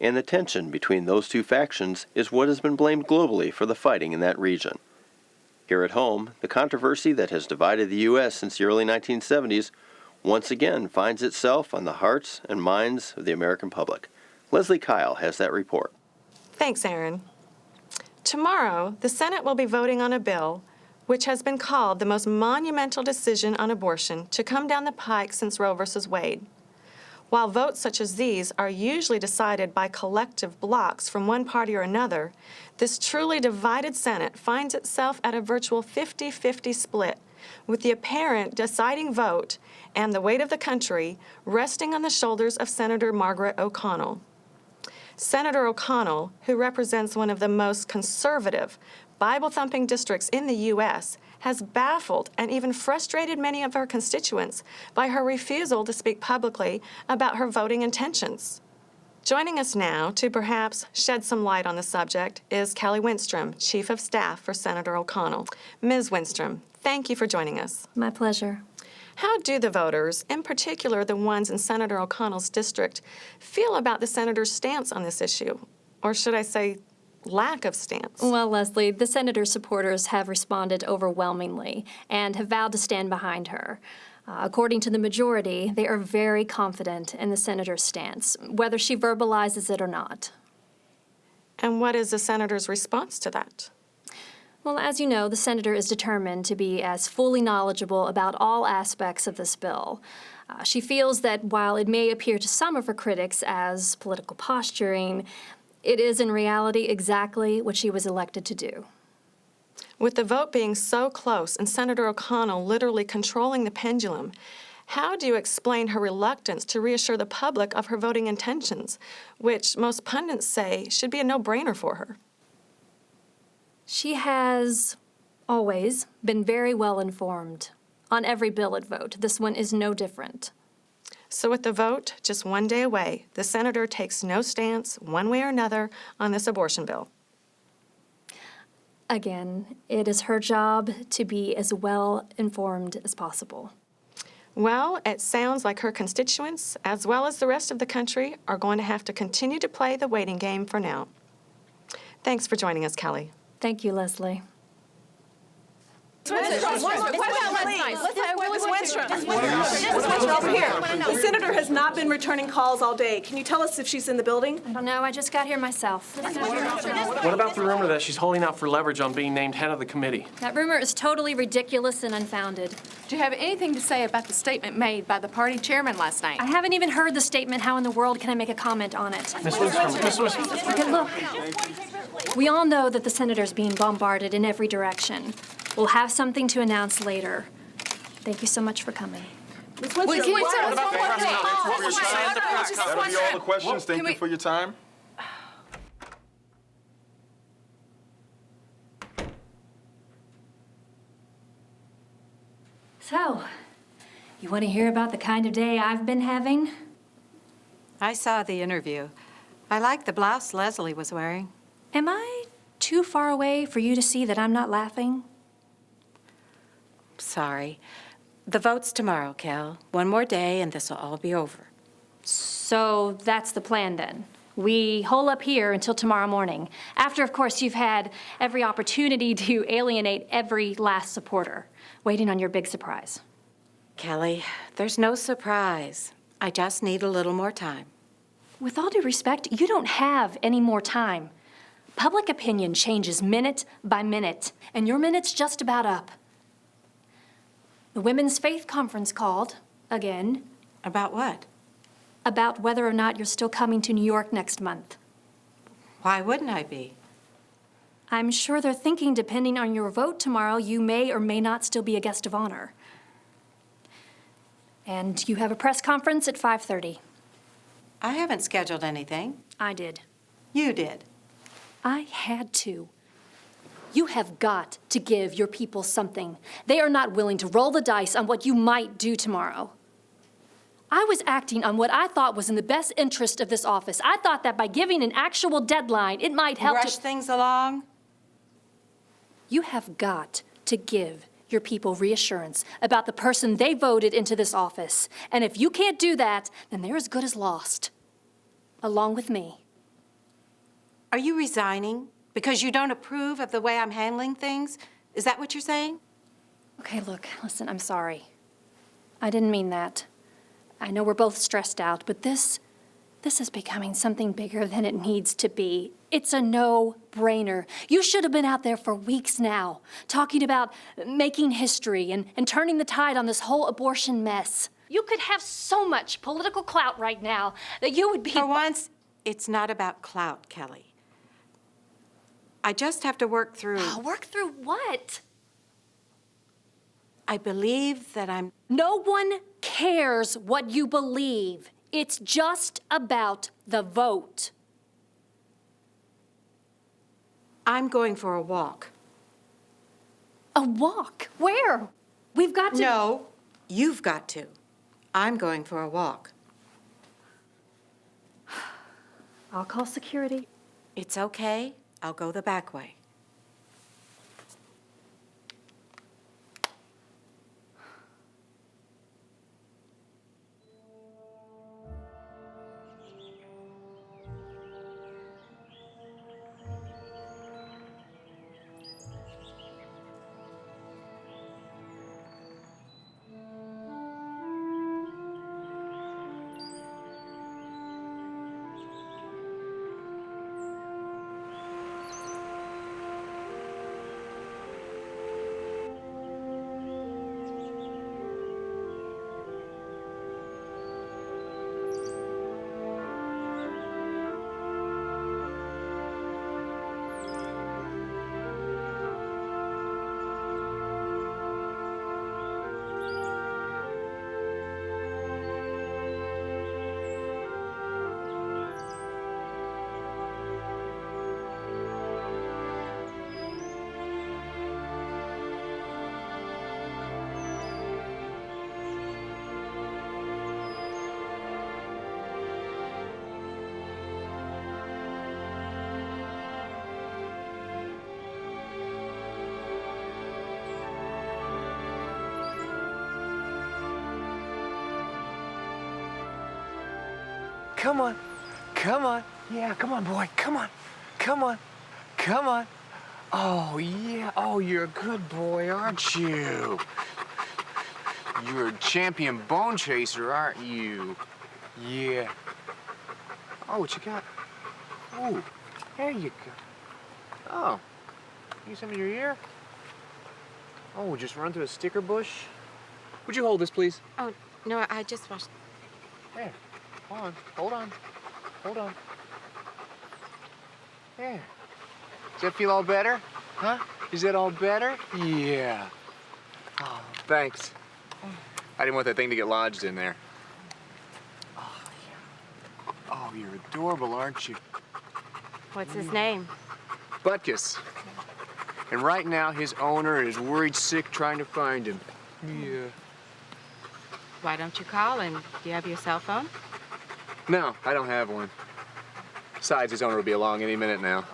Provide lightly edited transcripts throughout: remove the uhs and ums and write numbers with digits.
and the tension between those two factions is what has been blamed globally for the fighting in that region. Here at home, the controversy that has divided the U.S. since the early 1970s once again finds itself on the hearts and minds of the American public. Leslie Kyle has that report. Thanks, Aaron. Tomorrow, the Senate will be voting on a bill which has been called the most monumental decision on abortion to come down the pike since Roe v. Wade. While votes such as these are usually decided by collective blocks from one party or another, this truly divided Senate finds itself at a virtual 50-50 split, with the apparent deciding vote and the weight of the country resting on the shoulders of Senator Margaret O'Connell. Senator O'Connell, who represents one of the most conservative, Bible-thumping districts in the U.S., has baffled and even frustrated many of her constituents by her refusal to speak publicly about her voting intentions. Joining us now to perhaps shed some light on the subject is Kelly Winstrom, Chief of Staff for Senator O'Connell. Ms. Winstrom, thank you for joining us. My pleasure. How do the voters, in particular the ones in Senator O'Connell's district, feel about the senator's stance on this issue? Or should I say, lack of stance? Well, Leslie, the senator's supporters have responded overwhelmingly and have vowed to stand behind her. According to the majority, they are very confident in the senator's stance, whether she verbalizes it or not. And what is the senator's response to that? Well, as you know, the senator is determined to be as fully knowledgeable about all aspects of this bill. She feels that while it may appear to some of her critics as political posturing, it is in reality exactly what she was elected to do. With the vote being so close and Senator O'Connell literally controlling the pendulum, how do you explain her reluctance to reassure the public of her voting intentions, which most pundits say should be a no-brainer for her? She has always been very well informed on every bill at vote. This one is no different. So with the vote just one day away, the senator takes no stance, one way or another, on this abortion bill. Again, it is her job to be as well informed as possible. Well, it sounds like her constituents, as well as the rest of the country, are going to have to continue to play the waiting game for now. Thanks for joining us, Kelly. Thank you, Leslie. What about last night? Ms. Winstrom, over here. The senator has not been returning calls all day. Can you tell us if she's in the building? I don't know, I just got here myself. What about the rumor that she's holding out for leverage on being named head of the committee? That rumor is totally ridiculous and unfounded. Do you have anything to say about the statement made by the party chairman last night? I haven't even heard the statement. How in the world can I make a comment on it? Ms. Winstrom. Okay, look. We all know that the senator's being bombarded in every direction. We'll have something to announce later. Thank you so much for coming. Ms. Winstrom, Can you tell us one more thing? That'll be all the questions. Thank you for your time. So, you want to hear about the kind of day I've been having? I saw the interview. I like the blouse Leslie was wearing. Am I too far away for you to see that I'm not laughing? Sorry. The vote's tomorrow, Kel. One more day and this will all be over. So that's the plan then. We hole up here until tomorrow morning. After, of course, you've had every opportunity to alienate every last supporter, waiting on your big surprise. Kelly, there's no surprise. I just need a little more time. With all due respect, you don't have any more time. Public opinion changes minute by minute, and your minute's just about up. The Women's Faith Conference called, again. About what? About whether or not you're still coming to New York next month. Why wouldn't I be? I'm sure they're thinking, depending on your vote tomorrow, you may or may not still be a guest of honor. And you have a press conference at 5:30. I haven't scheduled anything. I did. You did. I had to. You have got to give your people something. They are not willing to roll the dice on what you might do tomorrow. I was acting on what I thought was in the best interest of this office. I thought that by giving an actual deadline, it might help Rush things along? You have got to give your people reassurance about the person they voted into this office. And if you can't do that, then they're as good as lost. Along with me. Are you resigning because you don't approve of the way I'm handling things? Is that what you're saying? Okay, look, listen, I'm sorry. I didn't mean that. I know we're both stressed out, but this is becoming something bigger than it needs to be. It's a no-brainer. You should have been out there for weeks now, talking about making history and turning the tide on this whole abortion mess. You could have so much political clout right now that you would be... For once, it's not about clout, Kelly. I just have to work through... Work through what? I believe that I'm... No one cares what you believe. It's just about the vote. I'm going for a walk. A walk? Where? We've got to... No, you've got to. I'm going for a walk. I'll call security. It's okay. I'll go the back way. Come on. Come on. Yeah, come on, boy. Come on. Come on. Come on. Oh, yeah. Oh, you're a good boy, aren't you? You're a champion bone chaser, aren't you? Yeah. Oh, what you got? Oh, there you go. Oh, need some of your ear? Oh, just run through a sticker bush? Would you hold this, please? Oh, no, I just washed... There. Hold on. Hold on. Hold on. There. Does that feel all better? Huh? Is that all better? Yeah. Oh, thanks. I didn't want that thing to get lodged in there. Oh, yeah. Oh, you're adorable, aren't you? What's his name? Butkus. And right now, his owner is worried sick trying to find him. Yeah. Why don't you call him? Do you have your cell phone? No, I don't have one. Besides, his owner will be along any minute now.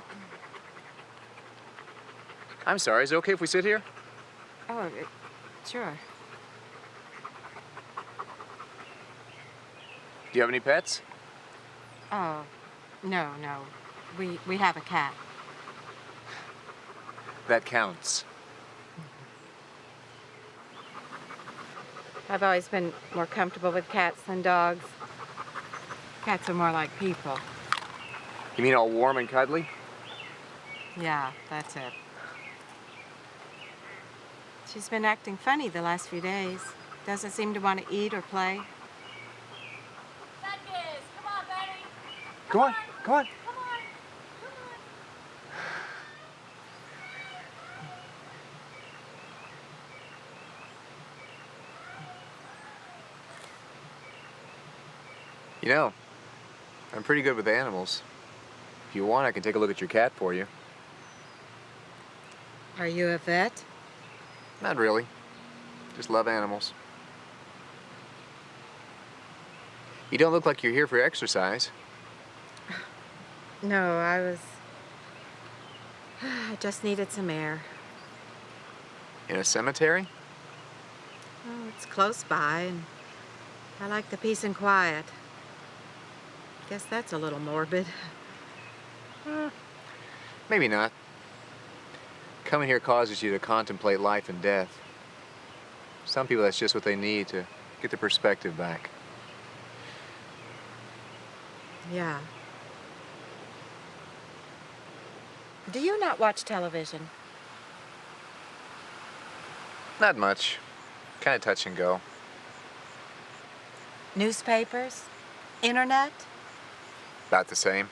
I'm sorry, is it okay if we sit here? Oh, sure. Do you have any pets? Oh, no. We have a cat. That counts. I've always been more comfortable with cats than dogs. Cats are more like people. You mean all warm and cuddly? Yeah, that's it. She's been acting funny the last few days. Doesn't seem to want to eat or play. Vickers, come on, baby. Come on, come on. Come on. You know, I'm pretty good with animals. If you want, I can take a look at your cat for you. Are you a vet? Not really. Just love animals. You don't look like you're here for exercise. No, I just needed some air. In a cemetery? Oh, it's close by, and I like the peace and quiet. Guess that's a little morbid. Maybe not. Coming here causes you to contemplate life and death. Some people, that's just what they need to get their perspective back. Yeah. Do you not watch television? Not much. Kind of touch and go. Newspapers? Internet? About the same.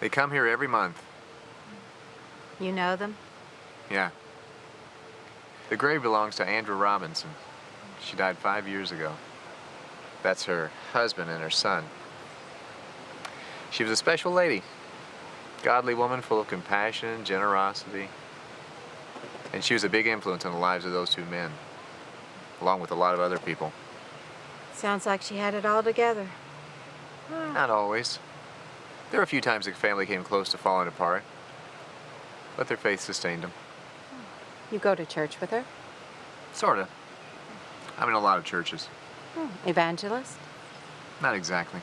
They come here every month. You know them? Yeah. The grave belongs to Andrew Robinson. She died 5 years ago. That's her husband and her son. She was a special lady. Godly woman full of compassion and generosity. And she was a big influence on the lives of those two men, along with a lot of other people. Sounds like she had it all together. Not always. There were a few times the family came close to falling apart, but their faith sustained them. You go to church with her? Sorta. I'm in a lot of churches. Evangelist? Not exactly.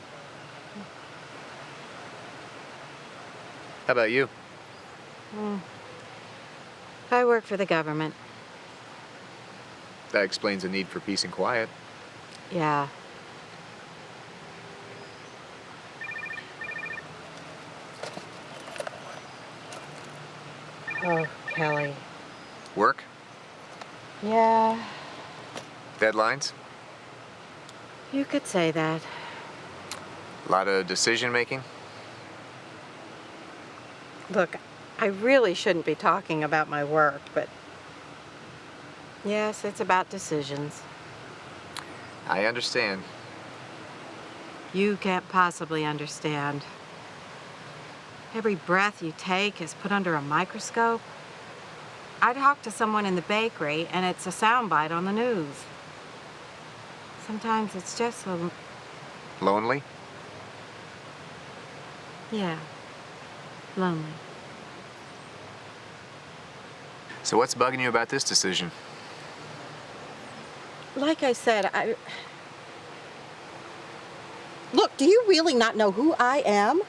How about you? I work for the government. That explains the need for peace and quiet. Yeah. Oh, Kelly. Work? Yeah, Deadlines? you could say that. A lot of decision making? Look, I really shouldn't be talking about my work, but yes, it's about decisions. I understand. You can't possibly understand. Every breath you take is put under a microscope. I talk to someone in the bakery, and it's a soundbite on the news. Sometimes it's just so, Lonely? yeah, lonely. So what's bugging you about this decision? Like I said, Look, do you really not know who I am?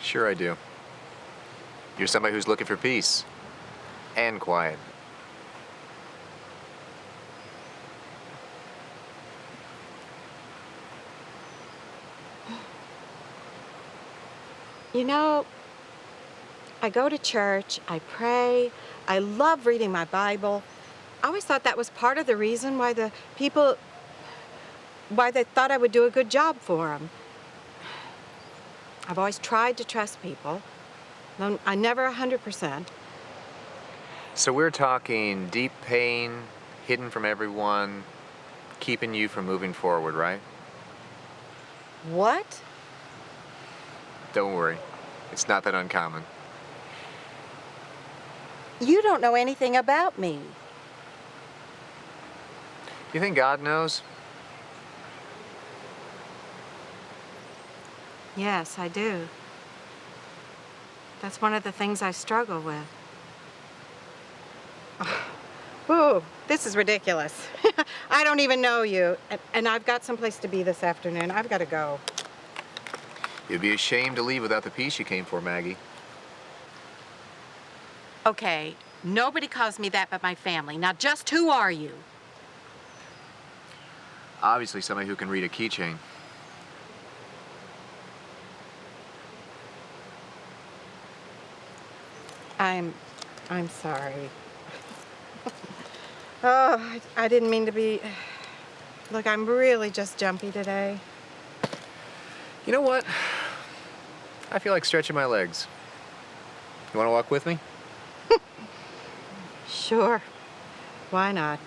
Sure I do. You're somebody who's looking for peace and quiet. You know, I go to church, I pray, I love reading my Bible. I always thought that was part of the reason why why they thought I would do a good job for them. I've always tried to trust people. No, I never 100%. So we're talking deep pain, hidden from everyone, keeping you from moving forward, right? What? Don't worry. It's not that uncommon. You don't know anything about me. You think God knows? Yes, I do. That's one of the things I struggle with. Ooh, this is ridiculous. I don't even know you, and I've got someplace to be this afternoon. I've got to go. You'd be ashamed to leave without the peace you came for, Maggie. Okay, nobody calls me that but my family. Now, just who are you? Obviously somebody who can read a keychain. I'm sorry. Oh, I didn't mean to be... Look, I'm really just jumpy today. You know what? I feel like stretching my legs. You want to walk with me? Sure. Why not?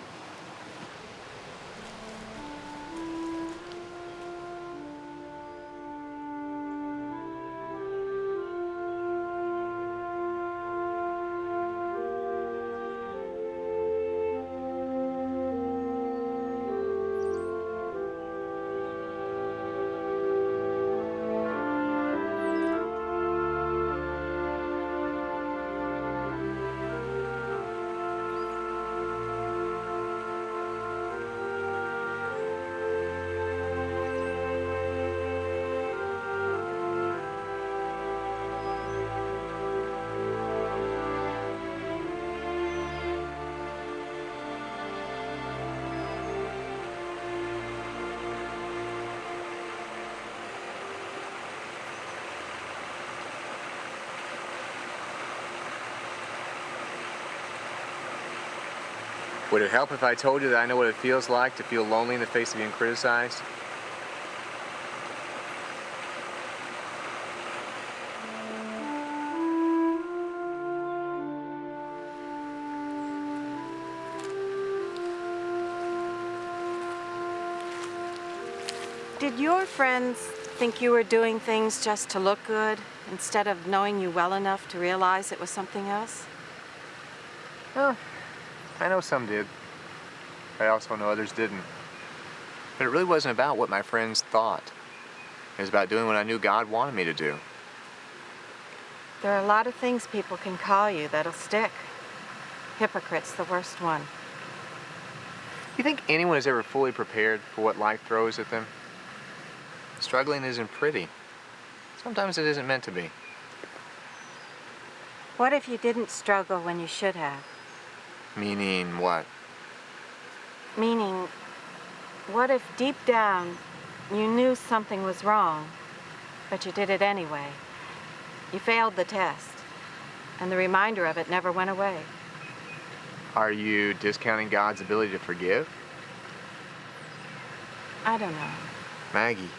Would it help if I told you that I know what it feels like to feel lonely in the face of being criticized? Did your friends think you were doing things just to look good instead of knowing you well enough to realize it was something else? Oh, I know some did. I also know others didn't. But it really wasn't about what my friends thought. It was about doing what I knew God wanted me to do. There are a lot of things people can call you that'll stick. Hypocrite's the worst one. You think anyone is ever fully prepared for what life throws at them? Struggling isn't pretty. Sometimes it isn't meant to be. What if you didn't struggle when you should have? Meaning what? Meaning, what if deep down you knew something was wrong, but you did it anyway? You failed the test, and the reminder of it never went away. Are you discounting God's ability to forgive? I don't know. Maggie,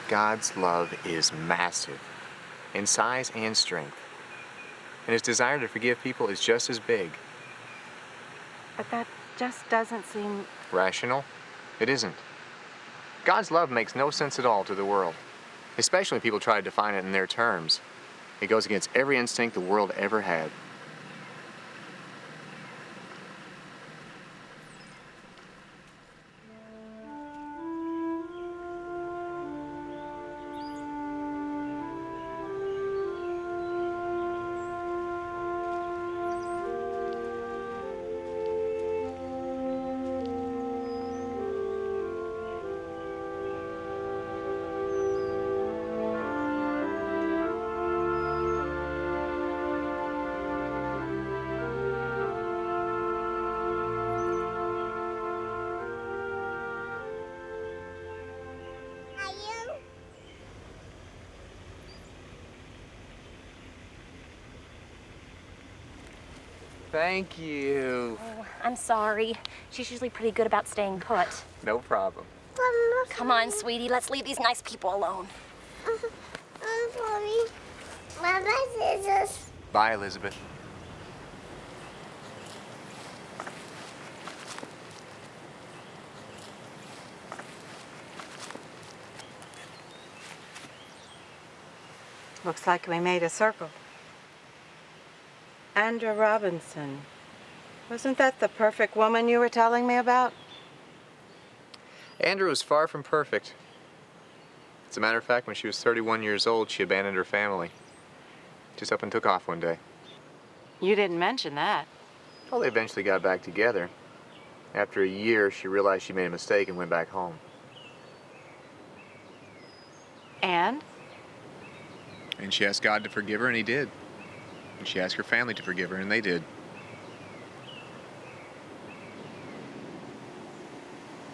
God's love is massive in size and strength. And his desire to forgive people is just as big. But that just doesn't seem... Rational? It isn't. God's love makes no sense at all to the world, especially when people try to define it in their terms. It goes against every instinct the world ever had. Thank you. Oh, I'm sorry. She's usually pretty good about staying put. No problem. Come on, sweetie. Let's leave these nice people alone. I'm sorry. Bye-bye, scissors. Bye, Elizabeth. Looks like we made a circle. Andra Robinson. Wasn't that the perfect woman you were telling me about? Andrew was far from perfect. As a matter of fact, when she was 31 years old, she abandoned her family. Just up and took off one day. You didn't mention that. Well, they eventually got back together. After a year, she realized she made a mistake and went back home. And? And she asked God to forgive her, and he did. And she asked her family to forgive her, and they did.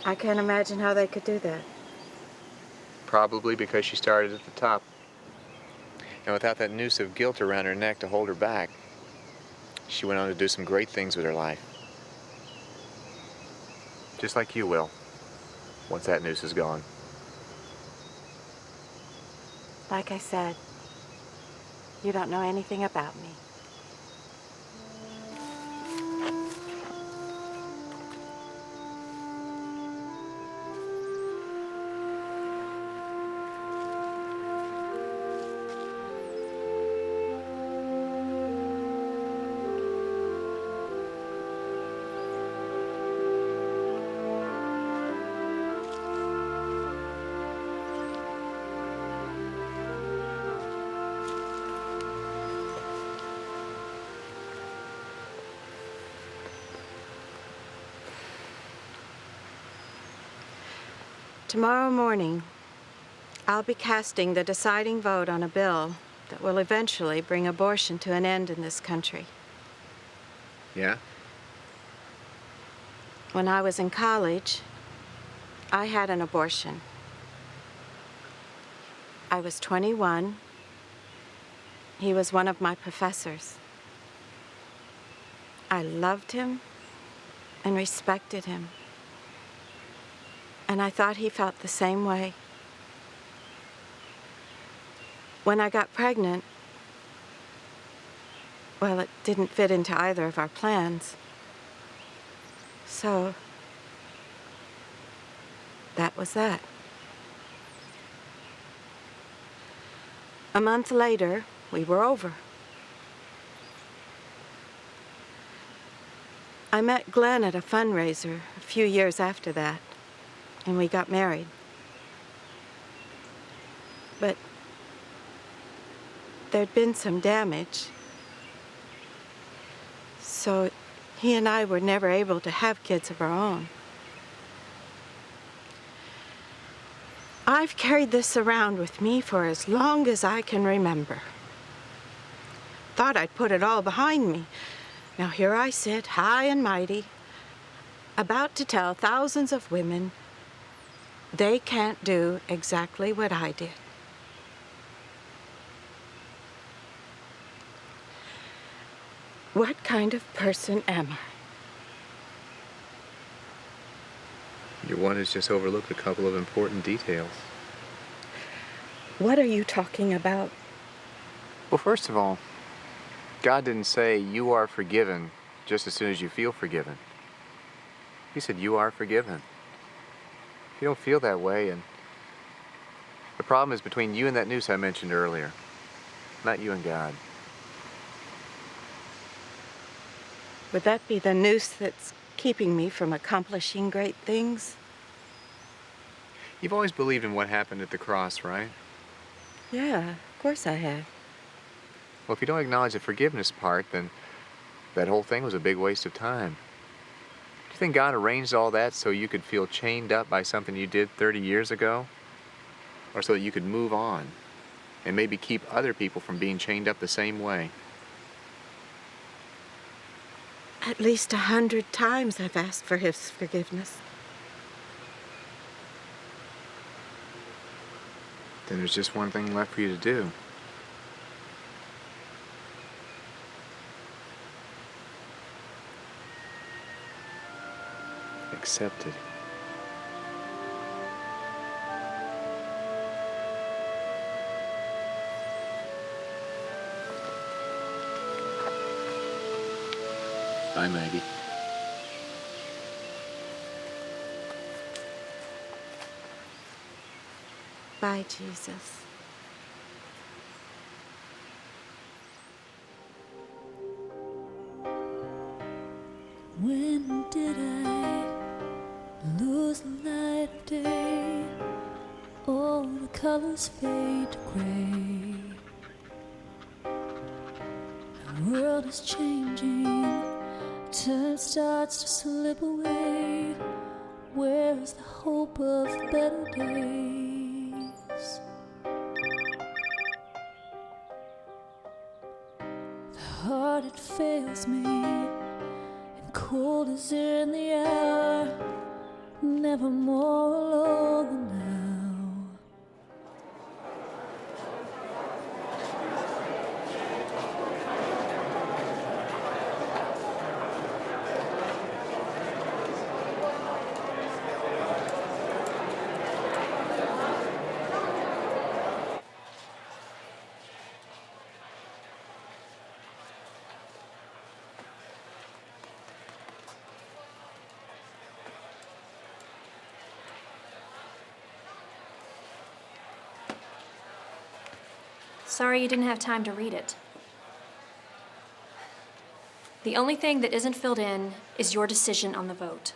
I can't imagine how they could do that. Probably because she started at the top. And without that noose of guilt around her neck to hold her back, she went on to do some great things with her life. Just like you will, once that noose is gone. Like I said, you don't know anything about me. Tomorrow morning, I'll be casting the deciding vote on a bill that will eventually bring abortion to an end in this country. Yeah? When I was in college, I had an abortion. I was 21. He was one of my professors. I loved him, and respected him. And I thought he felt the same way. When I got pregnant, well, it didn't fit into either of our plans. So, that was that. A month later, we were over. I met Glenn at a fundraiser a few years after that, and we got married. But there'd been some damage, so he and I were never able to have kids of our own. I've carried this around with me for as long as I can remember. Thought I'd put it all behind me. Now here I sit, high and mighty, about to tell thousands of women they can't do exactly what I did. What kind of person am I? Your one has just overlooked a couple of important details. What are you talking about? Well, first of all, God didn't say you are forgiven just as soon as you feel forgiven. He said you are forgiven. If you don't feel that way, and the problem is between you and that noose I mentioned earlier, not you and God. Would that be the noose that's keeping me from accomplishing great things? You've always believed in what happened at the cross, right? Yeah, of course I have. Well, if you don't acknowledge the forgiveness part, then that whole thing was a big waste of time. Do you think God arranged all that so you could feel chained up by something you did 30 years ago? Or so that you could move on and maybe keep other people from being chained up the same way? At least 100 times I've asked for his forgiveness. Then there's just one thing left for you to do. Accept it. Bye, Maggie. Bye, Jesus. When did I lose the light of day? All the colors fade to gray. The world is changing, time starts to slip away. Where is the hope of better days? The heart, it fails me, and cold is in the air, never more alone than now. Sorry you didn't have time to read it. The only thing that isn't filled in is your decision on the vote.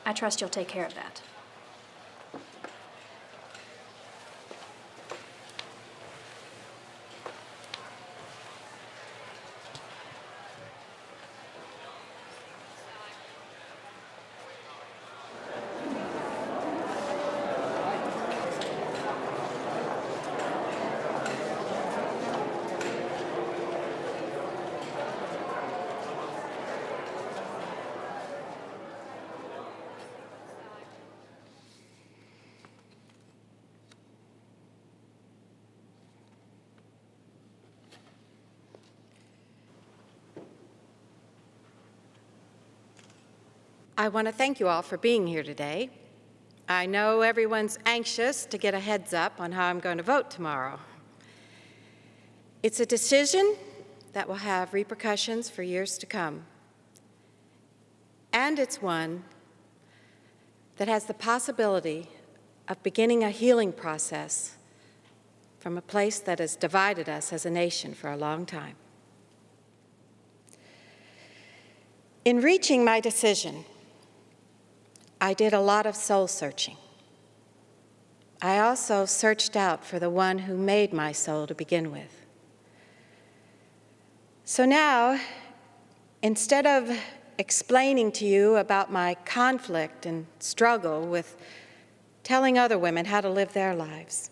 I trust you'll take care of that. I want to thank you all for being here today. I know everyone's anxious to get a heads up on how I'm going to vote tomorrow. It's a decision that will have repercussions for years to come. And it's one that has the possibility of beginning a healing process from a place that has divided us as a nation for a long time. In reaching my decision, I did a lot of soul searching. I also searched out for the one who made my soul to begin with. So now, instead of explaining to you about my conflict and struggle with telling other women how to live their lives,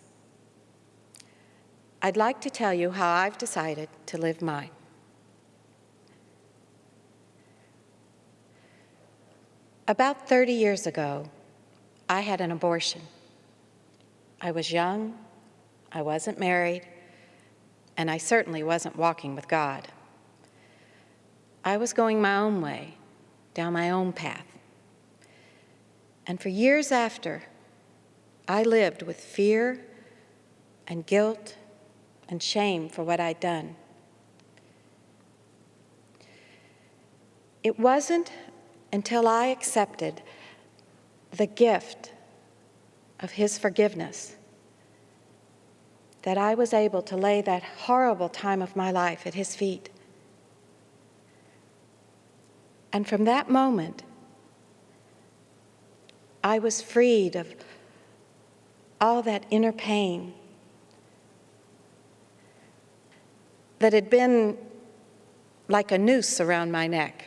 I'd like to tell you how I've decided to live mine. About 30 years ago, I had an abortion. I was young, I wasn't married, and I certainly wasn't walking with God. I was going my own way, down my own path. And for years after, I lived with fear and guilt and shame for what I'd done. It wasn't until I accepted the gift of His forgiveness that I was able to lay that horrible time of my life at His feet. And from that moment, I was freed of all that inner pain that had been like a noose around my neck,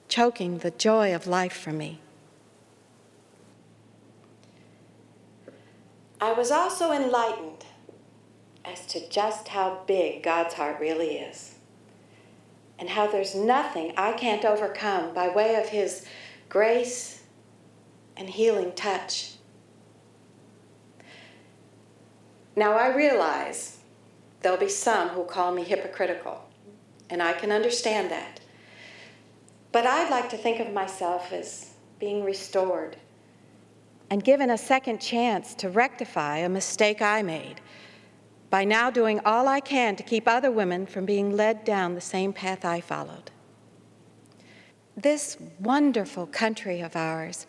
choking the joy of life from me. I was also enlightened as to just how big God's heart really is, and how there's nothing I can't overcome by way of His grace and healing touch. Now, I realize there'll be some who call me hypocritical, and I can understand that. But I'd like to think of myself as being restored and given a second chance to rectify a mistake I made by now doing all I can to keep other women from being led down the same path I followed. This wonderful country of ours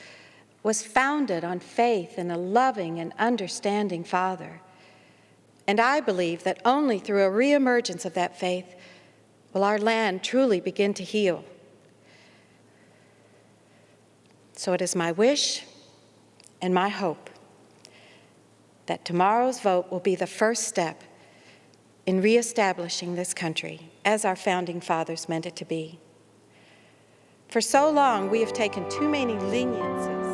was founded on faith in a loving and understanding Father. And I believe that only through a reemergence of that faith will our land truly begin to heal. So it is my wish and my hope that tomorrow's vote will be the first step in reestablishing this country as our founding fathers meant it to be. For so long, we have taken too many leniencies.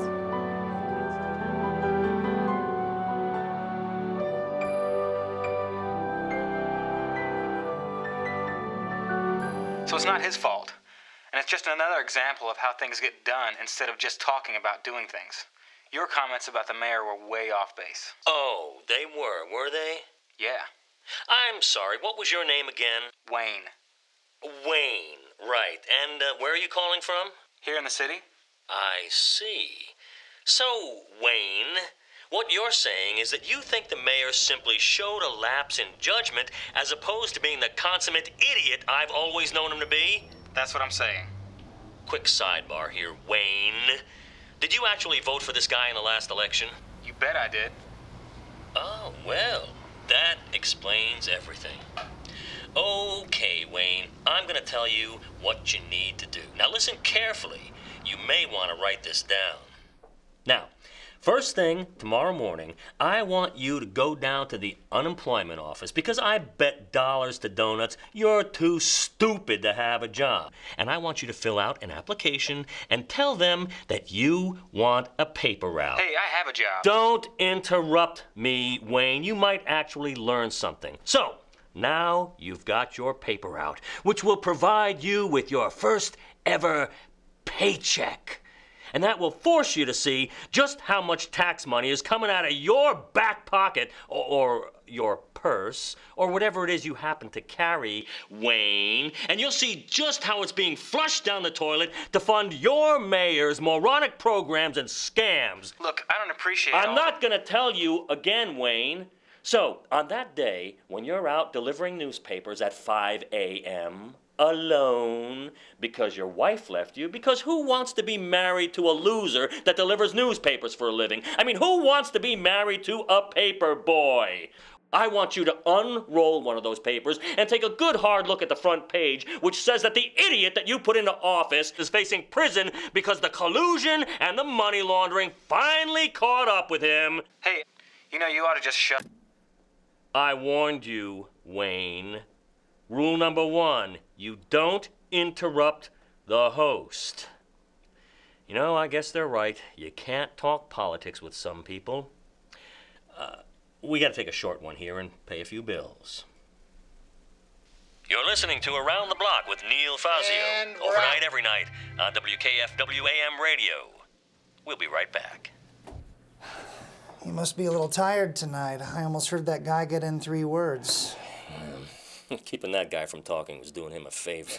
So it's not his fault. And it's just another example of how things get done instead of just talking about doing things. Your comments about the mayor were way off base. Oh, they were they? Yeah. I'm sorry, what was your name again? Wayne. Wayne, right. And where are you calling from? Here in the city? I see. So, Wayne, what you're saying is that you think the mayor simply showed a lapse in judgment as opposed to being the consummate idiot I've always known him to be? That's what I'm saying. Quick sidebar here, Wayne. Did you actually vote for this guy in the last election? You bet I did. Oh, well, that explains everything. Okay, Wayne, I'm going to tell you what you need to do. Now listen carefully. You may want to write this down. Now, first thing tomorrow morning, I want you to go down to the unemployment office because I bet dollars to donuts you're too stupid to have a job. And I want you to fill out an application and tell them that you want a paper route. Hey, I have a job. Don't interrupt me, Wayne. You might actually learn something. So, now you've got your paper route, which will provide you with your first ever paycheck. And that will force you to see just how much tax money is coming out of your back pocket or your purse, or whatever it is you happen to carry, Wayne, and you'll see just how it's being flushed down the toilet to fund your mayor's moronic programs and scams. Look, I don't appreciate I'm not gonna tell you again, Wayne. So, on that day, when you're out delivering newspapers at 5 a.m., alone, because your wife left you, because who wants to be married to a loser that delivers newspapers for a living? I mean, who wants to be married to a paper boy? I want you to unroll one of those papers and take a good hard look at the front page, which says that the idiot that you put into office is facing prison because the collusion and the money laundering finally caught up with him. Hey, you know, you ought to just shut... I warned you, Wayne. Rule number 1, you don't interrupt the host. You know, I guess they're right. You can't talk politics with some people. We gotta take a short one here and pay a few bills. You're listening to Around the Block with Neil Fazio. Overnight, every night on WKFW AM radio. We'll be right back. You must be a little tired tonight. I almost heard that guy get in 3 words. Keeping that guy from talking was doing him a favor.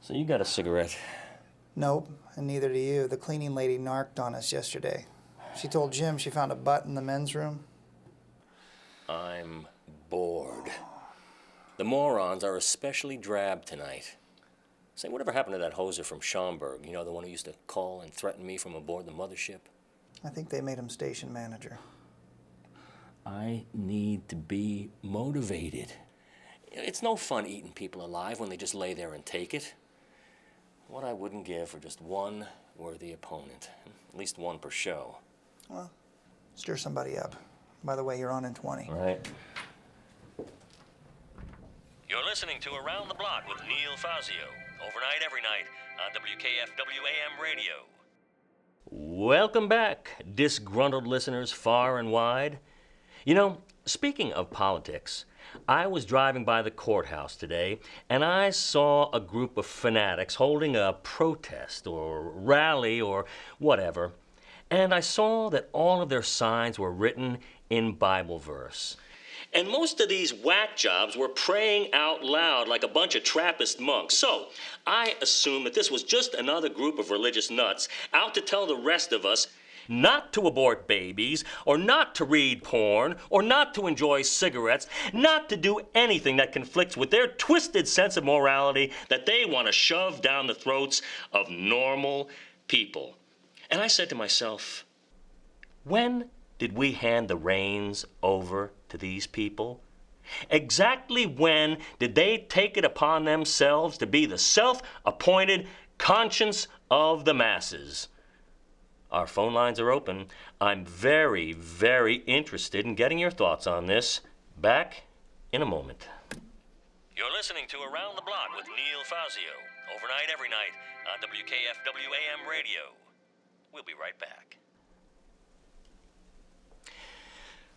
So you got a cigarette? Nope, and neither do you. The cleaning lady narked on us yesterday. She told Jim she found a butt in the men's room. I'm bored. The morons are especially drab tonight. Say, whatever happened to that hoser from Schaumburg? You know, the one who used to call and threaten me from aboard the mothership? I think they made him station manager. I need to be motivated. It's no fun eating people alive when they just lay there and take it. What I wouldn't give for just one worthy opponent. At least one per show. Well, stir somebody up. By the way, you're on in 20. Right. You're listening to Around the Block with Neil Fazio. Overnight, every night on WKFW AM radio. Welcome back, disgruntled listeners far and wide. You know, speaking of politics, I was driving by the courthouse today, and I saw a group of fanatics holding a protest or rally or whatever, and I saw that all of their signs were written in Bible verse. And most of these whack jobs were praying out loud like a bunch of Trappist monks. So I assumed that this was just another group of religious nuts out to tell the rest of us not to abort babies, or not to read porn, or not to enjoy cigarettes, not to do anything that conflicts with their twisted sense of morality that they want to shove down the throats of normal people. And I said to myself, when did we hand the reins over to these people? Exactly when did they take it upon themselves to be the self-appointed conscience of the masses? Our phone lines are open. I'm very, very interested in getting your thoughts on this. Back in a moment. You're listening to Around the Block with Neil Fazio. Overnight, every night on WKFW AM radio. We'll be right back.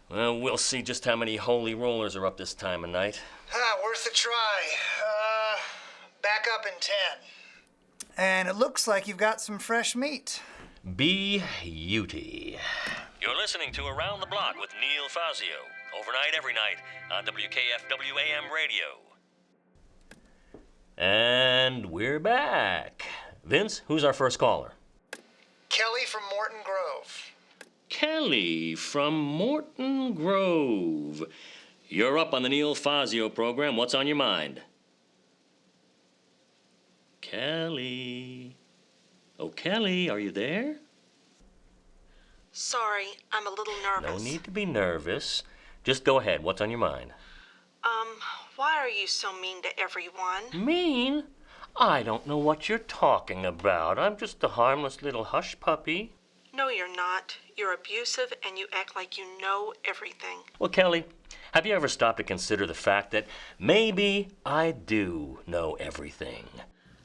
Well, we'll see just how many holy rollers are up this time of night. Worth a try. Back up in 10. And it looks like you've got some fresh meat. Beauty. You're listening to Around the Block with Neil Fazio. Overnight, every night on WKFW AM radio. And we're back. Vince, who's our first caller? Kelly from Morton Grove. Kelly from Morton Grove. You're up on the Neil Fazio program. What's on your mind? Kelly. Oh, Kelly, are you there? Sorry, I'm a little nervous. No need to be nervous. Just go ahead. What's on your mind? Why are you so mean to everyone? Mean? I don't know what you're talking about. I'm just a harmless little hush puppy. No, you're not. You're abusive and you act like you know everything. Well, Kelly, have you ever stopped to consider the fact that maybe I do know everything?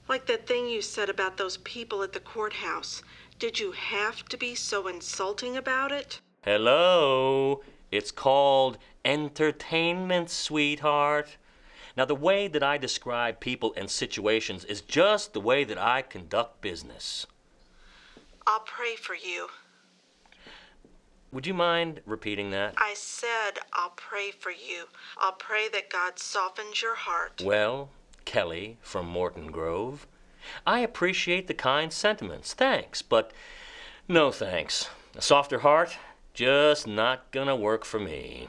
Like that thing you said about those people at the courthouse. Did you have to be so insulting about it? Hello? It's called entertainment, sweetheart. Now, the way that I describe people and situations is just the way that I conduct business. I'll pray for you. Would you mind repeating that? I said I'll pray for you. I'll pray that God softens your heart. Well, Kelly from Morton Grove, I appreciate the kind sentiments. Thanks, but no thanks. A softer heart? Just not gonna work for me.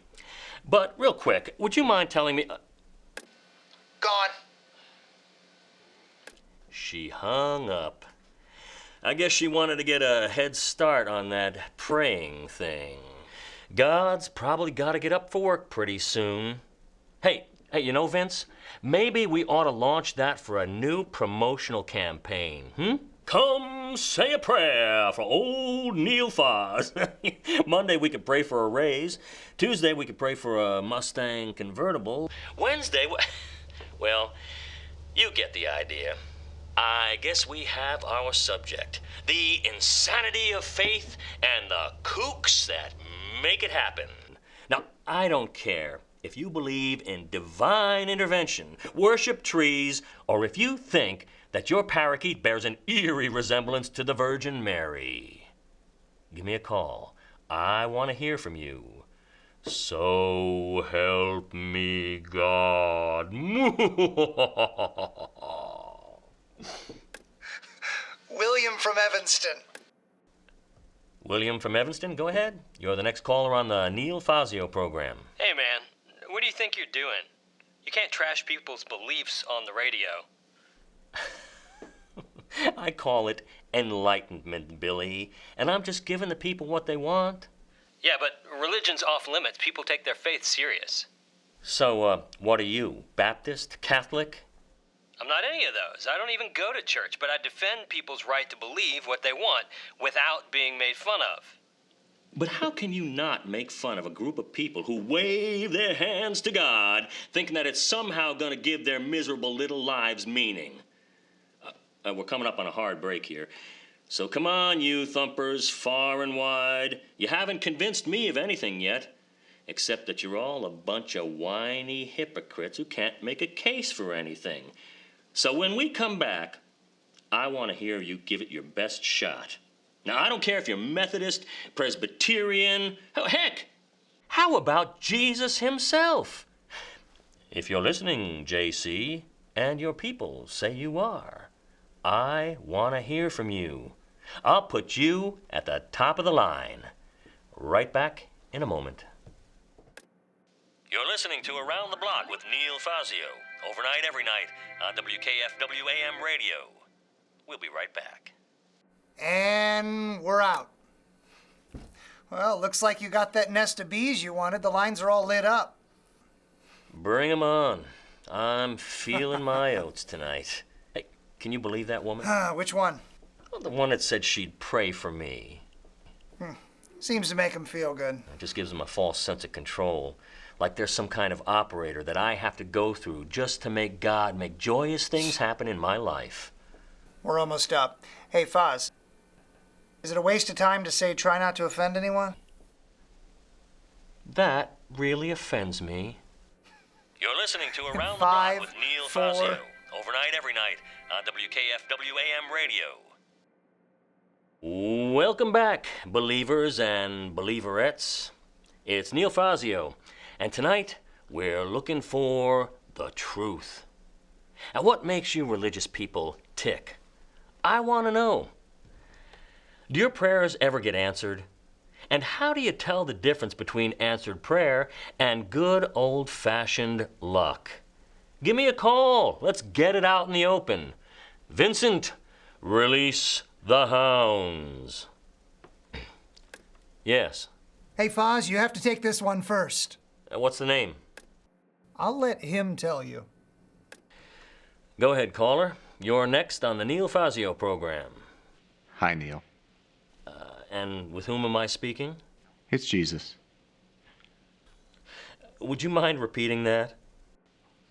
But real quick, would you mind telling me... Gone. She hung up. I guess she wanted to get a head start on that praying thing. God's probably got to get up for work pretty soon. Hey, you know, Vince, maybe we ought to launch that for a new promotional campaign, Come say a prayer for old Neil Foss. Monday we could pray for a raise. Tuesday we could pray for a Mustang convertible. Wednesday, well, you get the idea. I guess we have our subject. The insanity of faith and the kooks that make it happen. Now, I don't care if you believe in divine intervention, worship trees, or if you think that your parakeet bears an eerie resemblance to the Virgin Mary. Give me a call. I want to hear from you. So help me God. William from Evanston. William from Evanston, go ahead. You're the next caller on the Neil Fazio program. Hey, man, what do you think you're doing? You can't trash people's beliefs on the radio. I call it enlightenment, Billy, and I'm just giving the people what they want. Yeah, but religion's off limits. People take their faith serious. So, what are you, Baptist, Catholic? I'm not any of those. I don't even go to church, but I defend people's right to believe what they want without being made fun of. But how can you not make fun of a group of people who wave their hands to God, thinking that it's somehow going to give their miserable little lives meaning? We're coming up on a hard break here. So come on, you thumpers, far and wide. You haven't convinced me of anything yet, except that you're all a bunch of whiny hypocrites who can't make a case for anything. So when we come back, I want to hear you give it your best shot. Now, I don't care if you're Methodist, Presbyterian, heck, how about Jesus himself? If you're listening, JC, and your people say you are, I want to hear from you. I'll put you at the top of the line. Right back in a moment. You're listening to Around the Block with Neil Fazio, overnight every night on WKFW AM radio. We'll be right back. And we're out. Well, looks like you got that nest of bees you wanted. The lines are all lit up. Bring 'em on. I'm feeling my oats tonight. Hey, can you believe that woman? Which one? Well, the one that said she'd pray for me. Seems to make him feel good. It just gives him a false sense of control. Like there's some kind of operator that I have to go through just to make God make joyous things happen in my life. We're almost up. Hey, Foz, is it a waste of time to say try not to offend anyone? That really offends me. You're listening to Around the Five, Block with Neil 4. Fazio, overnight every night on WKFW AM radio. Welcome back, believers and believerettes. It's Neil Fazio, and tonight we're looking for the truth. And what makes you religious people tick? I want to know. Do your prayers ever get answered? And how do you tell the difference between answered prayer and good old-fashioned luck? Give me a call. Let's get it out in the open. Vincent, release the hounds. Yes. Hey, Foz, you have to take this one first. What's the name? I'll let him tell you. Go ahead, caller. You're next on the Neil Fazio program. Hi, Neil. And with whom am I speaking? It's Jesus. Would you mind repeating that?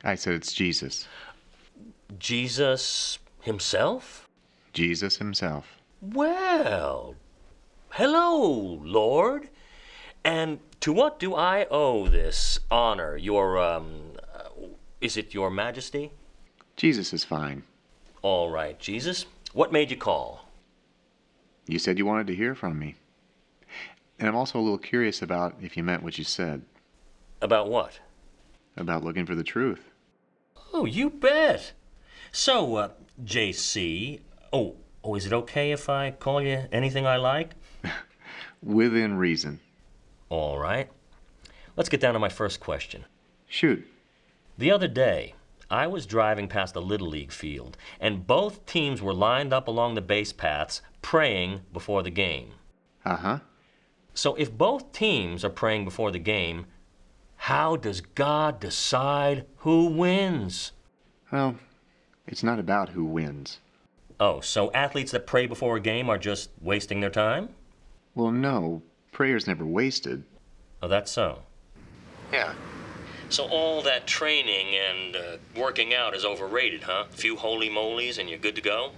I said it's Jesus. Jesus himself? Jesus himself. Well, hello, Lord. And to what do I owe this honor, is it your majesty? Jesus is fine. All right, Jesus. What made you call? You said you wanted to hear from me. And I'm also a little curious about if you meant what you said. About what? About looking for the truth. Oh, you bet. So, JC, is it okay if I call you anything I like? Within reason. All right. Let's get down to my first question. Shoot. The other day, I was driving past a Little League field, and both teams were lined up along the base paths, praying before the game. Uh-huh. So if both teams are praying before the game, how does God decide who wins? Well, it's not about who wins. Oh, so athletes that pray before a game are just wasting their time? Well, no. Prayer's never wasted. Oh, that's so? Yeah. So all that training and working out is overrated, huh? A few holy molies and you're good to go?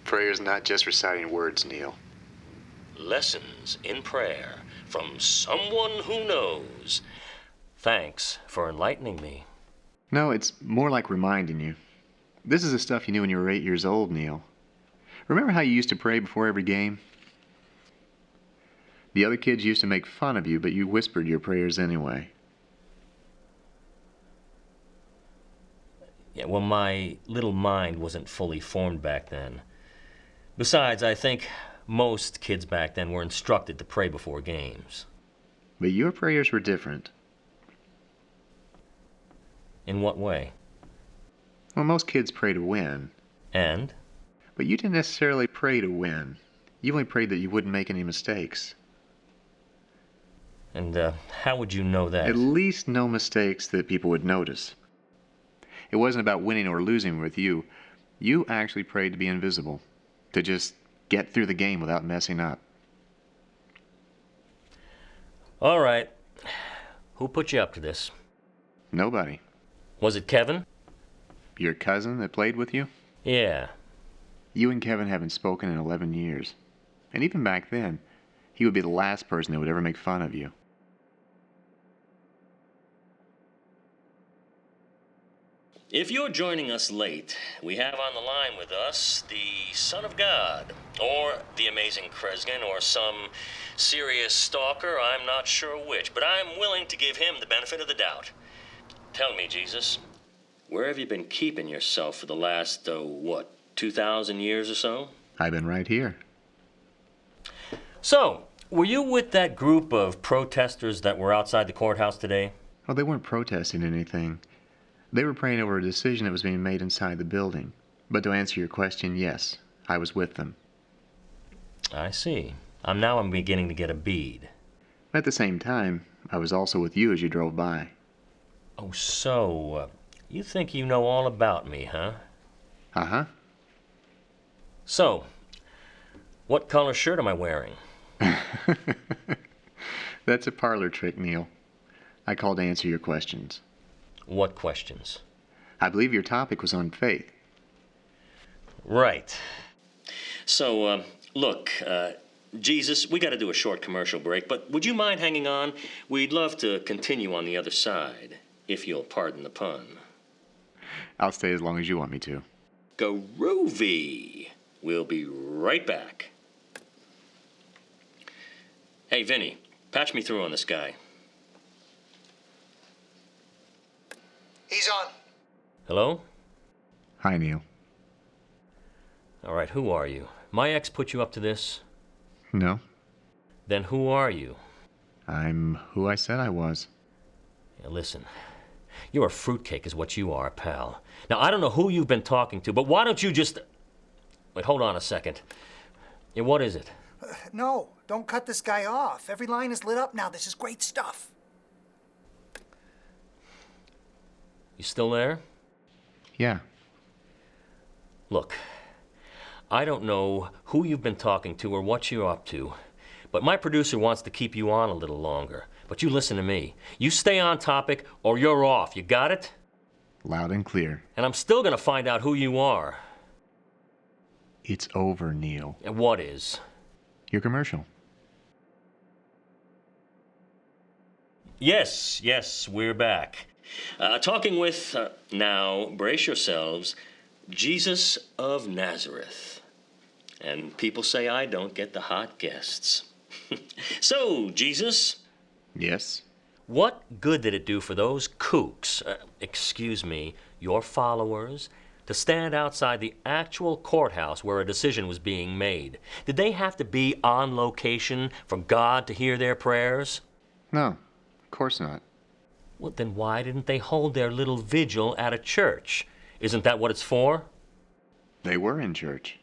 Prayer's not just reciting words, Neil. Lessons in prayer from someone who knows. Thanks for enlightening me. No, it's more like reminding you. This is the stuff you knew when you were 8 years old, Neil. Remember how you used to pray before every game? The other kids used to make fun of you, but you whispered your prayers anyway. Yeah, well, my little mind wasn't fully formed back then. Besides, I think most kids back then were instructed to pray before games. But your prayers were different. In what way? Well, most kids pray to win. And? But you didn't necessarily pray to win. You only prayed that you wouldn't make any mistakes. And how would you know that? At least no mistakes that people would notice. It wasn't about winning or losing with you. You actually prayed to be invisible. To just get through the game without messing up. All right. Who put you up to this? Nobody. Was it Kevin? Your cousin that played with you? Yeah. You and Kevin haven't spoken in 11 years. And even back then, he would be the last person that would ever make fun of you. If you're joining us late, we have on the line with us the Son of God, or the Amazing Kresgen, or some serious stalker, I'm not sure which, but I'm willing to give him the benefit of the doubt. Tell me, Jesus, where have you been keeping yourself for the last, 2,000 years or so? I've been right here. So, were you with that group of protesters that were outside the courthouse today? Well, they weren't protesting anything. They were praying over a decision that was being made inside the building. But to answer your question, yes, I was with them. I see. I'm beginning to get a bead. At the same time, I was also with you as you drove by. Oh, so, you think you know all about me, huh? Uh-huh. So, what color shirt am I wearing? That's a parlor trick, Neil. I called to answer your questions. What questions? I believe your topic was on faith. Right. So, look, Jesus, we got to do a short commercial break, but would you mind hanging on? We'd love to continue on the other side, if you'll pardon the pun. I'll stay as long as you want me to. Groovy. We'll be right back. Hey, Vinny, patch me through on this guy. He's on. Hello? Hi, Neil. All right, who are you? My ex put you up to this? No. Then who are you? I'm who I said I was. Now, listen. You're a fruitcake is what you are, pal. Now, I don't know who you've been talking to, but why don't you just... Wait, hold on a second. Yeah, what is it? No, don't cut this guy off. Every line is lit up now. This is great stuff. You still there? Yeah. Look, I don't know who you've been talking to or what you're up to, but my producer wants to keep you on a little longer. But you listen to me. You stay on topic or you're off. You got it? Loud and clear. And I'm still going to find out who you are. It's over, Neil. And what is? Your commercial. Yes, we're back. Talking with, now, brace yourselves, Jesus of Nazareth. And people say I don't get the hot guests. So, Jesus, Yes? what good did it do for those kooks, your followers, to stand outside the actual courthouse where a decision was being made? Did they have to be on location for God to hear their prayers? No, of course not. Well, then why didn't they hold their little vigil at a church? Isn't that what it's for? They were in church.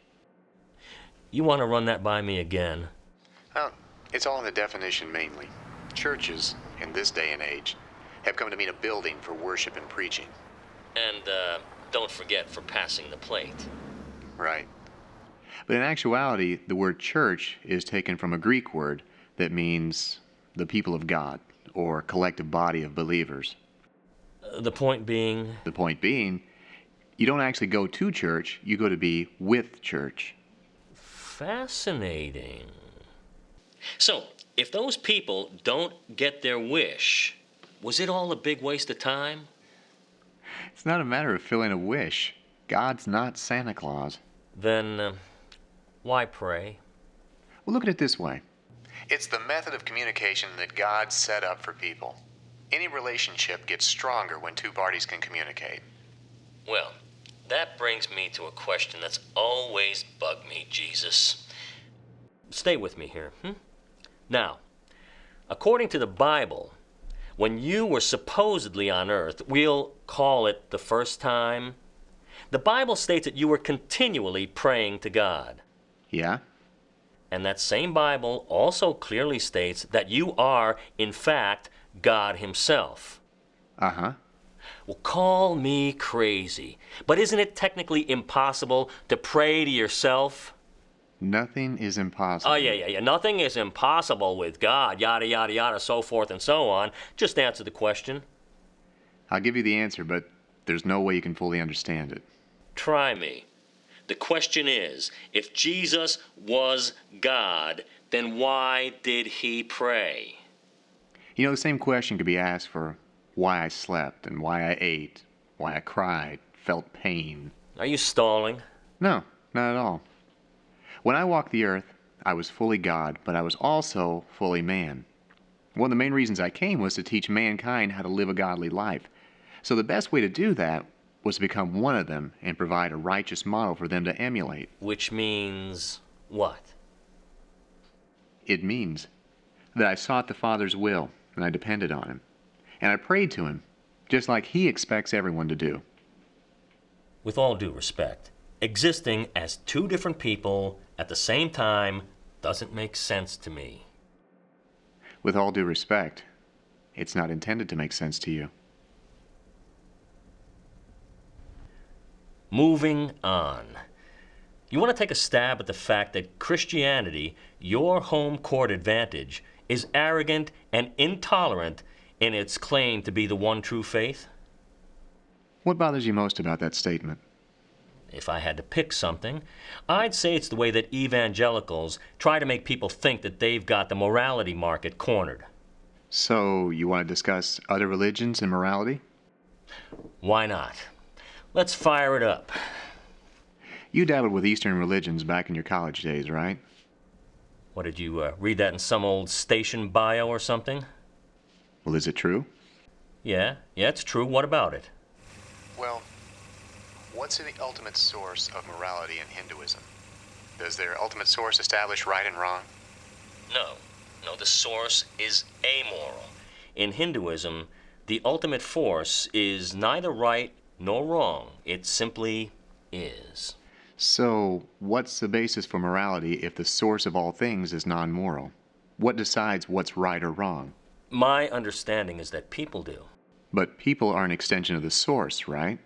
You want to run that by me again? Oh, it's all in the definition mainly. Churches, in this day and age, have come to mean a building for worship and preaching. And, don't forget for passing the plate. Right. But in actuality, the word church is taken from a Greek word that means the people of God, or collective body of believers. The point being? The point being, you don't actually go to church, you go to be with church. Fascinating. So, if those people don't get their wish, was it all a big waste of time? It's not a matter of filling a wish. God's not Santa Claus. Then, why pray? Well, look at it this way. It's the method of communication that God set up for people. Any relationship gets stronger when two parties can communicate. Well, that brings me to a question that's always bugged me, Jesus. Stay with me here. Now, according to the Bible, when you were supposedly on earth, we'll call it the first time, the Bible states that you were continually praying to God. Yeah? And that same Bible also clearly states that you are, in fact, God Himself. Uh-huh. Well, call me crazy, but isn't it technically impossible to pray to yourself? Nothing is impossible. Oh, yeah. Nothing is impossible with God, yada, yada, yada, so forth and so on. Just answer the question. I'll give you the answer, but there's no way you can fully understand it. Try me. The question is, if Jesus was God, then why did He pray? You know, the same question could be asked for why I slept and why I ate, why I cried, felt pain. Are you stalling? No, not at all. When I walked the earth, I was fully God, but I was also fully man. One of the main reasons I came was to teach mankind how to live a godly life. So the best way to do that was to become one of them and provide a righteous model for them to emulate. Which means what? It means that I sought the Father's will and I depended on Him. And I prayed to Him, just like He expects everyone to do. With all due respect, existing as two different people at the same time doesn't make sense to me. With all due respect, it's not intended to make sense to you. Moving on. You want to take a stab at the fact that Christianity, your home court advantage, is arrogant and intolerant in its claim to be the one true faith? What bothers you most about that statement? If I had to pick something, I'd say it's the way that evangelicals try to make people think that they've got the morality market cornered. So, you want to discuss other religions and morality? Why not? Let's fire it up. You dabbled with Eastern religions back in your college days, right? What, did you read that in some old station bio or something? Well, is it true? Yeah, it's true. What about it? Well, what's the ultimate source of morality in Hinduism? Does their ultimate source establish right and wrong? No, the source is amoral. In Hinduism, the ultimate force is neither right nor wrong. It simply is. So, what's the basis for morality if the source of all things is non-moral? What decides what's right or wrong? My understanding is that people do. But people are an extension of the source, right?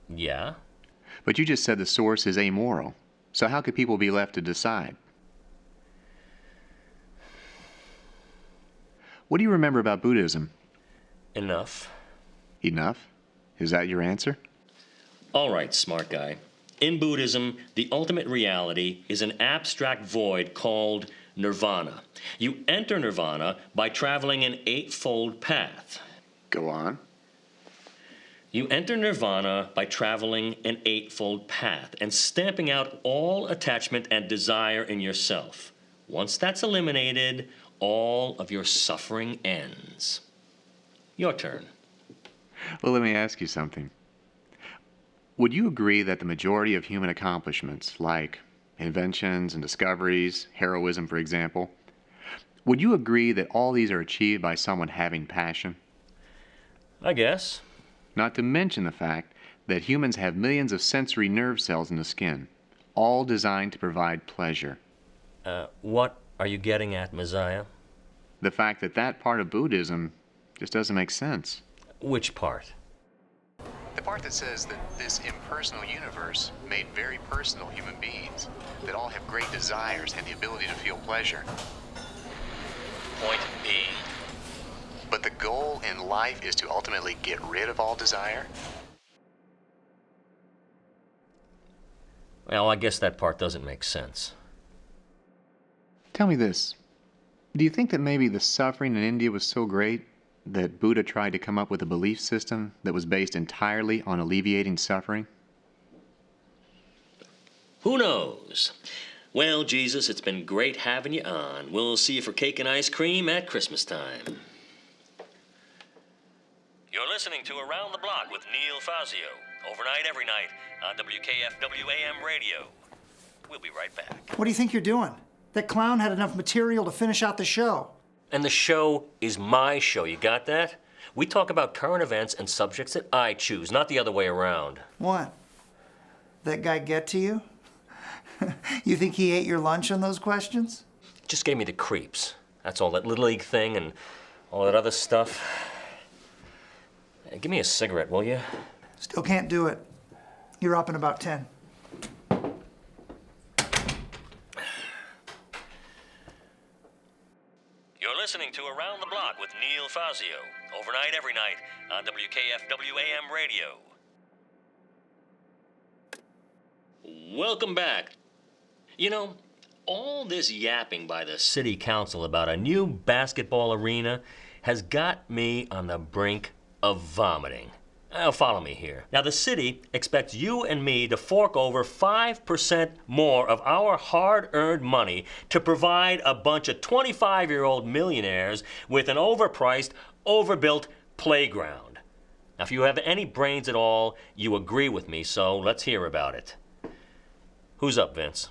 Yeah? But you just said the source is amoral. So how could people be left to decide? What do you remember about Buddhism? Enough. Enough? Is that your answer? All right, smart guy. In Buddhism, the ultimate reality is an abstract void called nirvana. You enter nirvana by traveling an eightfold path. Go on. You enter nirvana by traveling an eightfold path and stamping out all attachment and desire in yourself. Once that's eliminated, all of your suffering ends. Your turn. Well, let me ask you something. Would you agree that the majority of human accomplishments, like inventions and discoveries, heroism, for example, would you agree that all these are achieved by someone having passion? I guess. Not to mention the fact that humans have millions of sensory nerve cells in the skin, all designed to provide pleasure. What are you getting at, Messiah? The fact that that part of Buddhism just doesn't make sense. Which part? The part that says that this impersonal universe made very personal human beings that all have great desires and the ability to feel pleasure. Point B. But the goal in life is to ultimately get rid of all desire? Well, I guess that part doesn't make sense. Tell me this. Do you think that maybe the suffering in India was so great that Buddha tried to come up with a belief system that was based entirely on alleviating suffering? Who knows? Well, Jesus, it's been great having you on. We'll see you for cake and ice cream at Christmas time. You're listening to Around the Block with Neil Fazio. Overnight, every night on WKFW AM radio. We'll be right back. What do you think you're doing? That clown had enough material to finish out the show. And the show is my show, you got that? We talk about current events and subjects that I choose, not the other way around. What? That guy get to you? You think he ate your lunch on those questions? Just gave me the creeps. That's all, that Little League thing and all that other stuff. Hey, give me a cigarette, will you? Still can't do it. You're up in about 10. You're listening to Around the Block with Neil Fazio. Overnight, every night on WKFW AM radio. Welcome back. You know, all this yapping by the city council about a new basketball arena has got me on the brink of vomiting. Now, follow me here. Now, the city expects you and me to fork over 5% more of our hard-earned money to provide a bunch of 25-year-old millionaires with an overpriced, overbuilt playground. Now, if you have any brains at all, you agree with me, so let's hear about it. Who's up, Vince?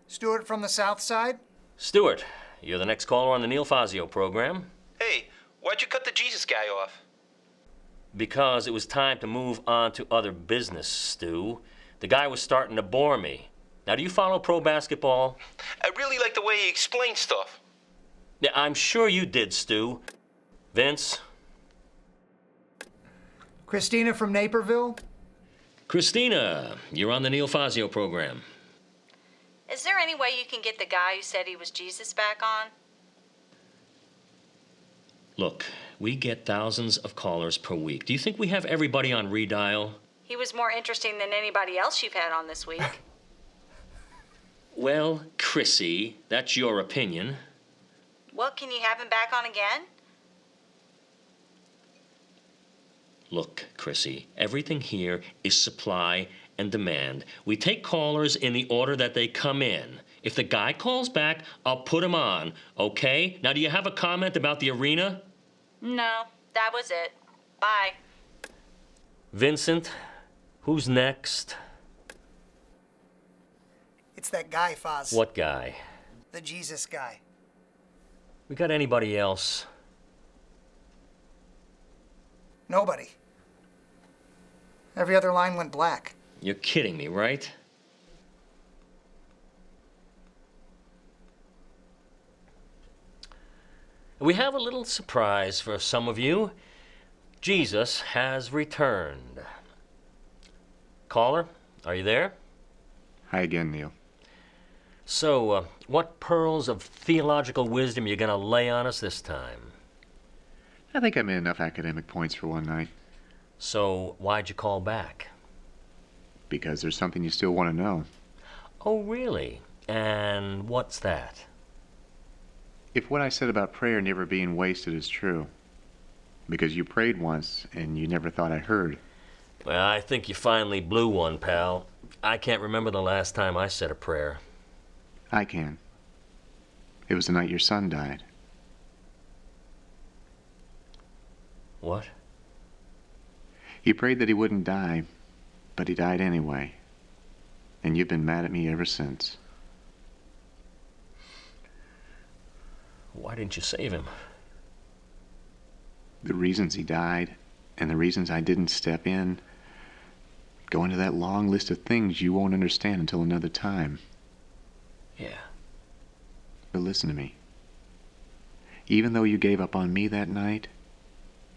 Stuart from the South Side? Stuart, you're the next caller on the Neil Fazio program. Hey, why'd you cut the Jesus guy off? Because it was time to move on to other business, Stu. The guy was starting to bore me. Now, do you follow pro basketball? I really like the way he explains stuff. Yeah, I'm sure you did, Stu. Vince? Christina from Naperville? Christina, you're on the Neil Fazio program. Is there any way you can get the guy who said he was Jesus back on? Look, we get thousands of callers per week. Do you think we have everybody on redial? He was more interesting than anybody else you've had on this week. Well, Chrissy, that's your opinion. Well, can you have him back on again? Look, Chrissy, everything here is supply and demand. We take callers in the order that they come in. If the guy calls back, I'll put him on, okay? Now, do you have a comment about the arena? No, that was it. Bye. Vincent, who's next? It's that guy, Foz. What guy? The Jesus guy. We got anybody else? Nobody. Every other line went black. You're kidding me, right? We have a little surprise for some of you. Jesus has returned. Caller, are you there? Hi again, Neil. So, what pearls of theological wisdom are you going to lay on us this time? I think I made enough academic points for one night. So, why'd you call back? Because there's something you still want to know. Oh, really? And what's that? If what I said about prayer never being wasted is true, because you prayed once and you never thought I heard. Well, I think you finally blew one, pal. I can't remember the last time I said a prayer. I can. It was the night your son died. What? You prayed that he wouldn't die, but he died anyway. And you've been mad at me ever since. Why didn't you save him? The reasons he died and the reasons I didn't step in go into that long list of things you won't understand until another time. Yeah. But listen to me. Even though you gave up on me that night,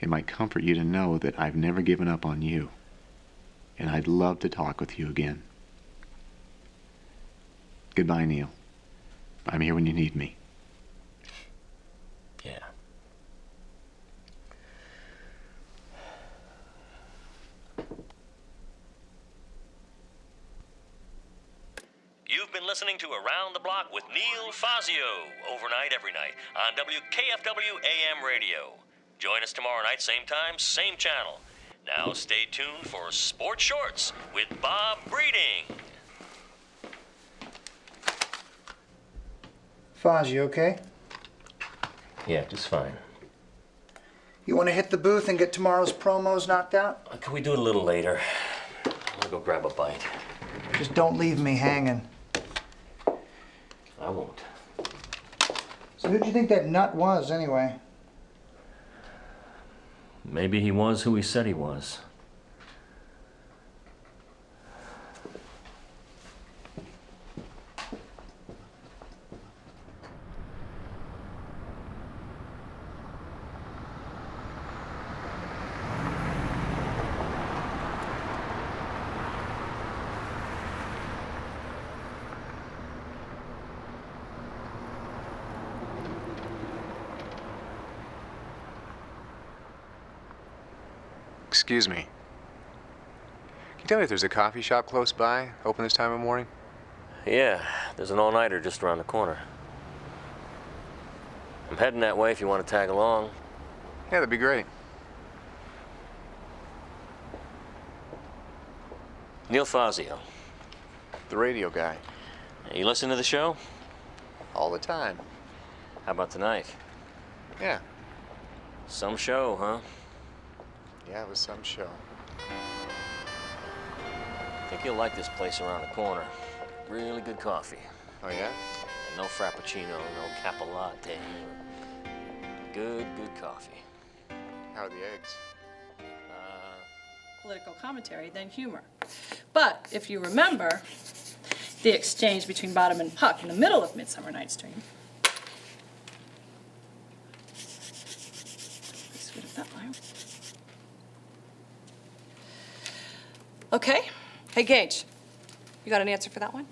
it might comfort you to know that I've never given up on you. And I'd love to talk with you again. Goodbye, Neil. I'm here when you need me. Yeah. You've been listening to Around the Block with Neil Fazio, overnight every night on WKFW AM radio. Join us tomorrow night, same time, same channel. Now stay tuned for Sports Shorts with Bob Breeding. Foz, you okay? Yeah, just fine. You want to hit the booth and get tomorrow's promos knocked out? Can we do it a little later? I'm gonna go grab a bite. Just don't leave me hanging. I won't. So who'd you think that nut was, anyway? Maybe he was who he said he was. Excuse me. Can you tell me if there's a coffee shop close by, open this time of morning? Yeah, there's an all-nighter just around the corner. I'm heading that way if you want to tag along. Yeah, that'd be great. Neil Fazio. The radio guy. You listen to the show? All the time. How about tonight? Yeah. Some show, huh? Yeah, it was some show. I think you'll like this place around the corner. Really good coffee. Oh, yeah? And no frappuccino, no capo latte. Good coffee. How are the eggs? Political commentary than humor. But if you remember the exchange between Bottom and Puck in the middle of Midsummer Night's Dream. Let's get that line. Okay. Hey, Gage, you got an answer for that one?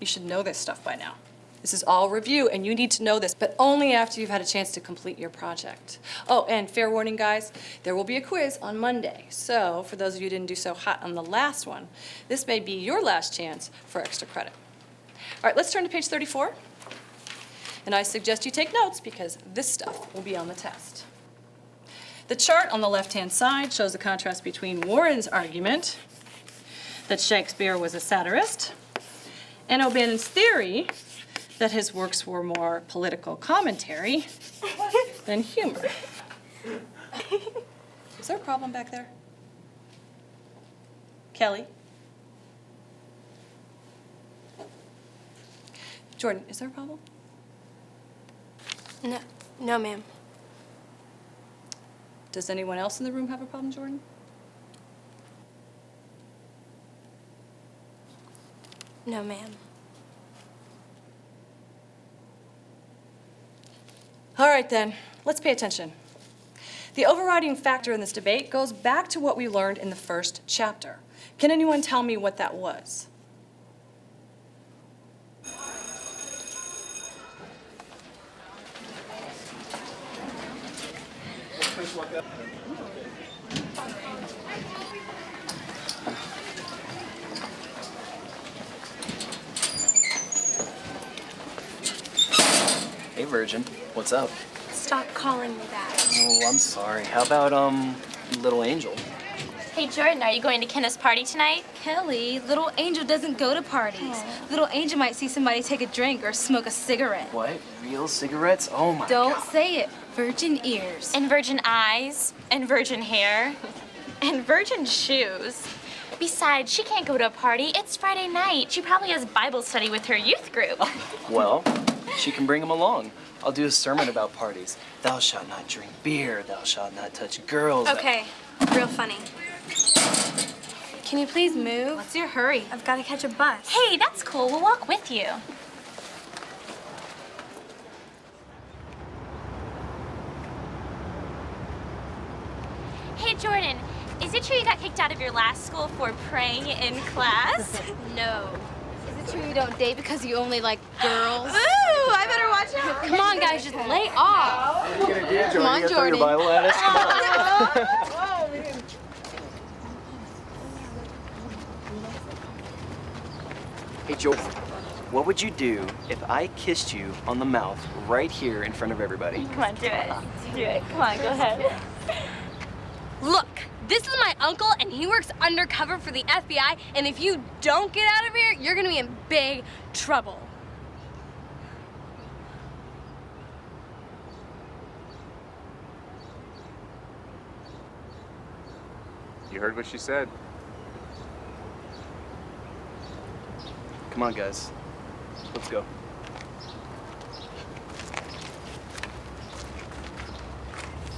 You should know this stuff by now. This is all review, and you need to know this, but only after you've had a chance to complete your project. Oh, and fair warning, guys, there will be a quiz on Monday. So, for those of you who didn't do so hot on the last one, this may be your last chance for extra credit. All right, let's turn to page 34. And I suggest you take notes because this stuff will be on the test. The chart on the left-hand side shows the contrast between Warren's argument that Shakespeare was a satirist and O'Bannon's theory that his works were more political commentary than humor. Is there a problem back there? Kelly? Jordan, is there a problem? No, ma'am. Does anyone else in the room have a problem, Jordan? No, ma'am. All right, then, let's pay attention. The overriding factor in this debate goes back to what we learned in the first chapter. Can anyone tell me what that was? Hey, Virgin. What's up? Stop calling me that. Oh, I'm sorry. How about, Little Angel? Hey, Jordan, are you going to Kenneth's party tonight? Kelly, little Angel doesn't go to parties. Little Angel might see somebody take a drink or smoke a cigarette. What? Real cigarettes? Oh my Don't God. say it. Virgin ears. And virgin eyes, and virgin hair, and virgin shoes. Besides, she can't go to a party. It's Friday night. She probably has Bible study with her youth group. Well, she can bring him along. I'll do a sermon about parties. Thou shalt not drink beer. Thou shalt not touch girls. Okay, real funny. Can you please move? What's your hurry? I've got to catch a bus. Hey, that's cool. We'll walk with you. Hey, Jordan, is it true you got kicked out of your last school for praying in class? No. Is it true you don't date because you only like girls? Ooh, I better watch out. Come on, guys, just lay off. What are you gonna do, Jordan? Come on, You gonna throw your Jordan. Bible at us? Come on. Hey, Jordan, what would you do if I kissed you on the mouth right here in front of everybody? Come on, do it. Do it. Come on, go ahead. Look, this is my uncle, and he works undercover for the FBI, and if you don't get out of here, you're gonna be in big trouble. You heard what she said. Come on, guys. Let's go.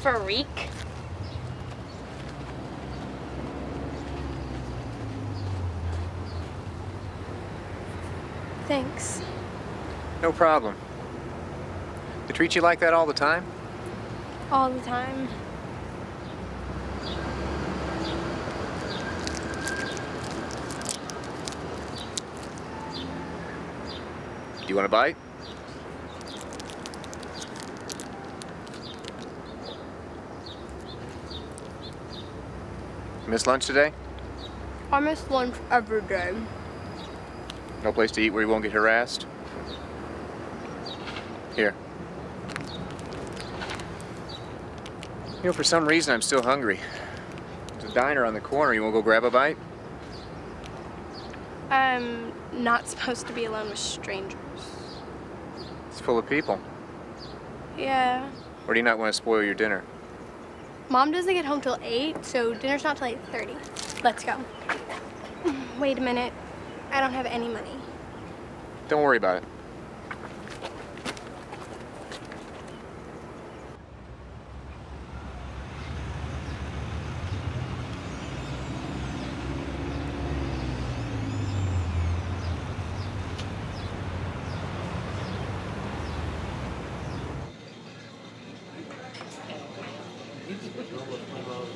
Freak. Thanks. No problem. They treat you like that all the time? All the time. Do you want a bite? Miss lunch today? I miss lunch every day. No place to eat where you won't get harassed? Here. You know, for some reason, I'm still hungry. There's a diner on the corner. You want to go grab a bite? I'm not supposed to be alone with strangers. It's full of people. Yeah. Or do you not want to spoil your dinner? Mom doesn't get home till 8, so dinner's not till 8:30. Let's go. Wait a minute. I don't have any money. Don't worry about it.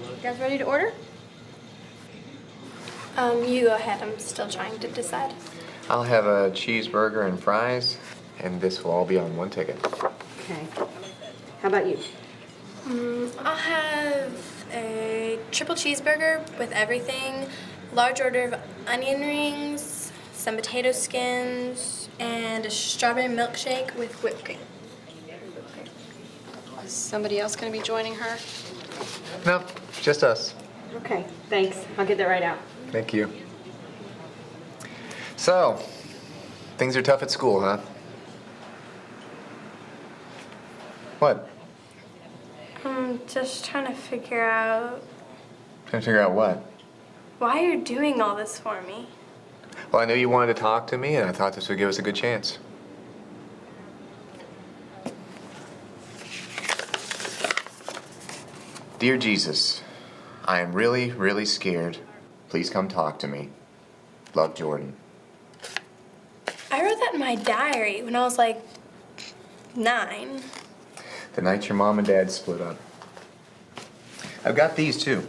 You guys ready to order? You go ahead. I'm still trying to decide. I'll have a cheeseburger and fries, and this will all be on one ticket. Okay. How about you? I'll have a triple cheeseburger with everything, large order of onion rings, some potato skins, and a strawberry milkshake with whipped cream. Is somebody else going to be joining her? No, just us. Okay, thanks. I'll get that right out. Thank you. So, things are tough at school, huh? What? I'm just trying to figure out Trying to figure out what? why you're doing all this for me. Well, I knew you wanted to talk to me, and I thought this would give us a good chance. Dear Jesus, I am really, really scared. Please come talk to me. Love, Jordan. I wrote that in my diary when I was like 9. The night your mom and dad split up. I've got these too.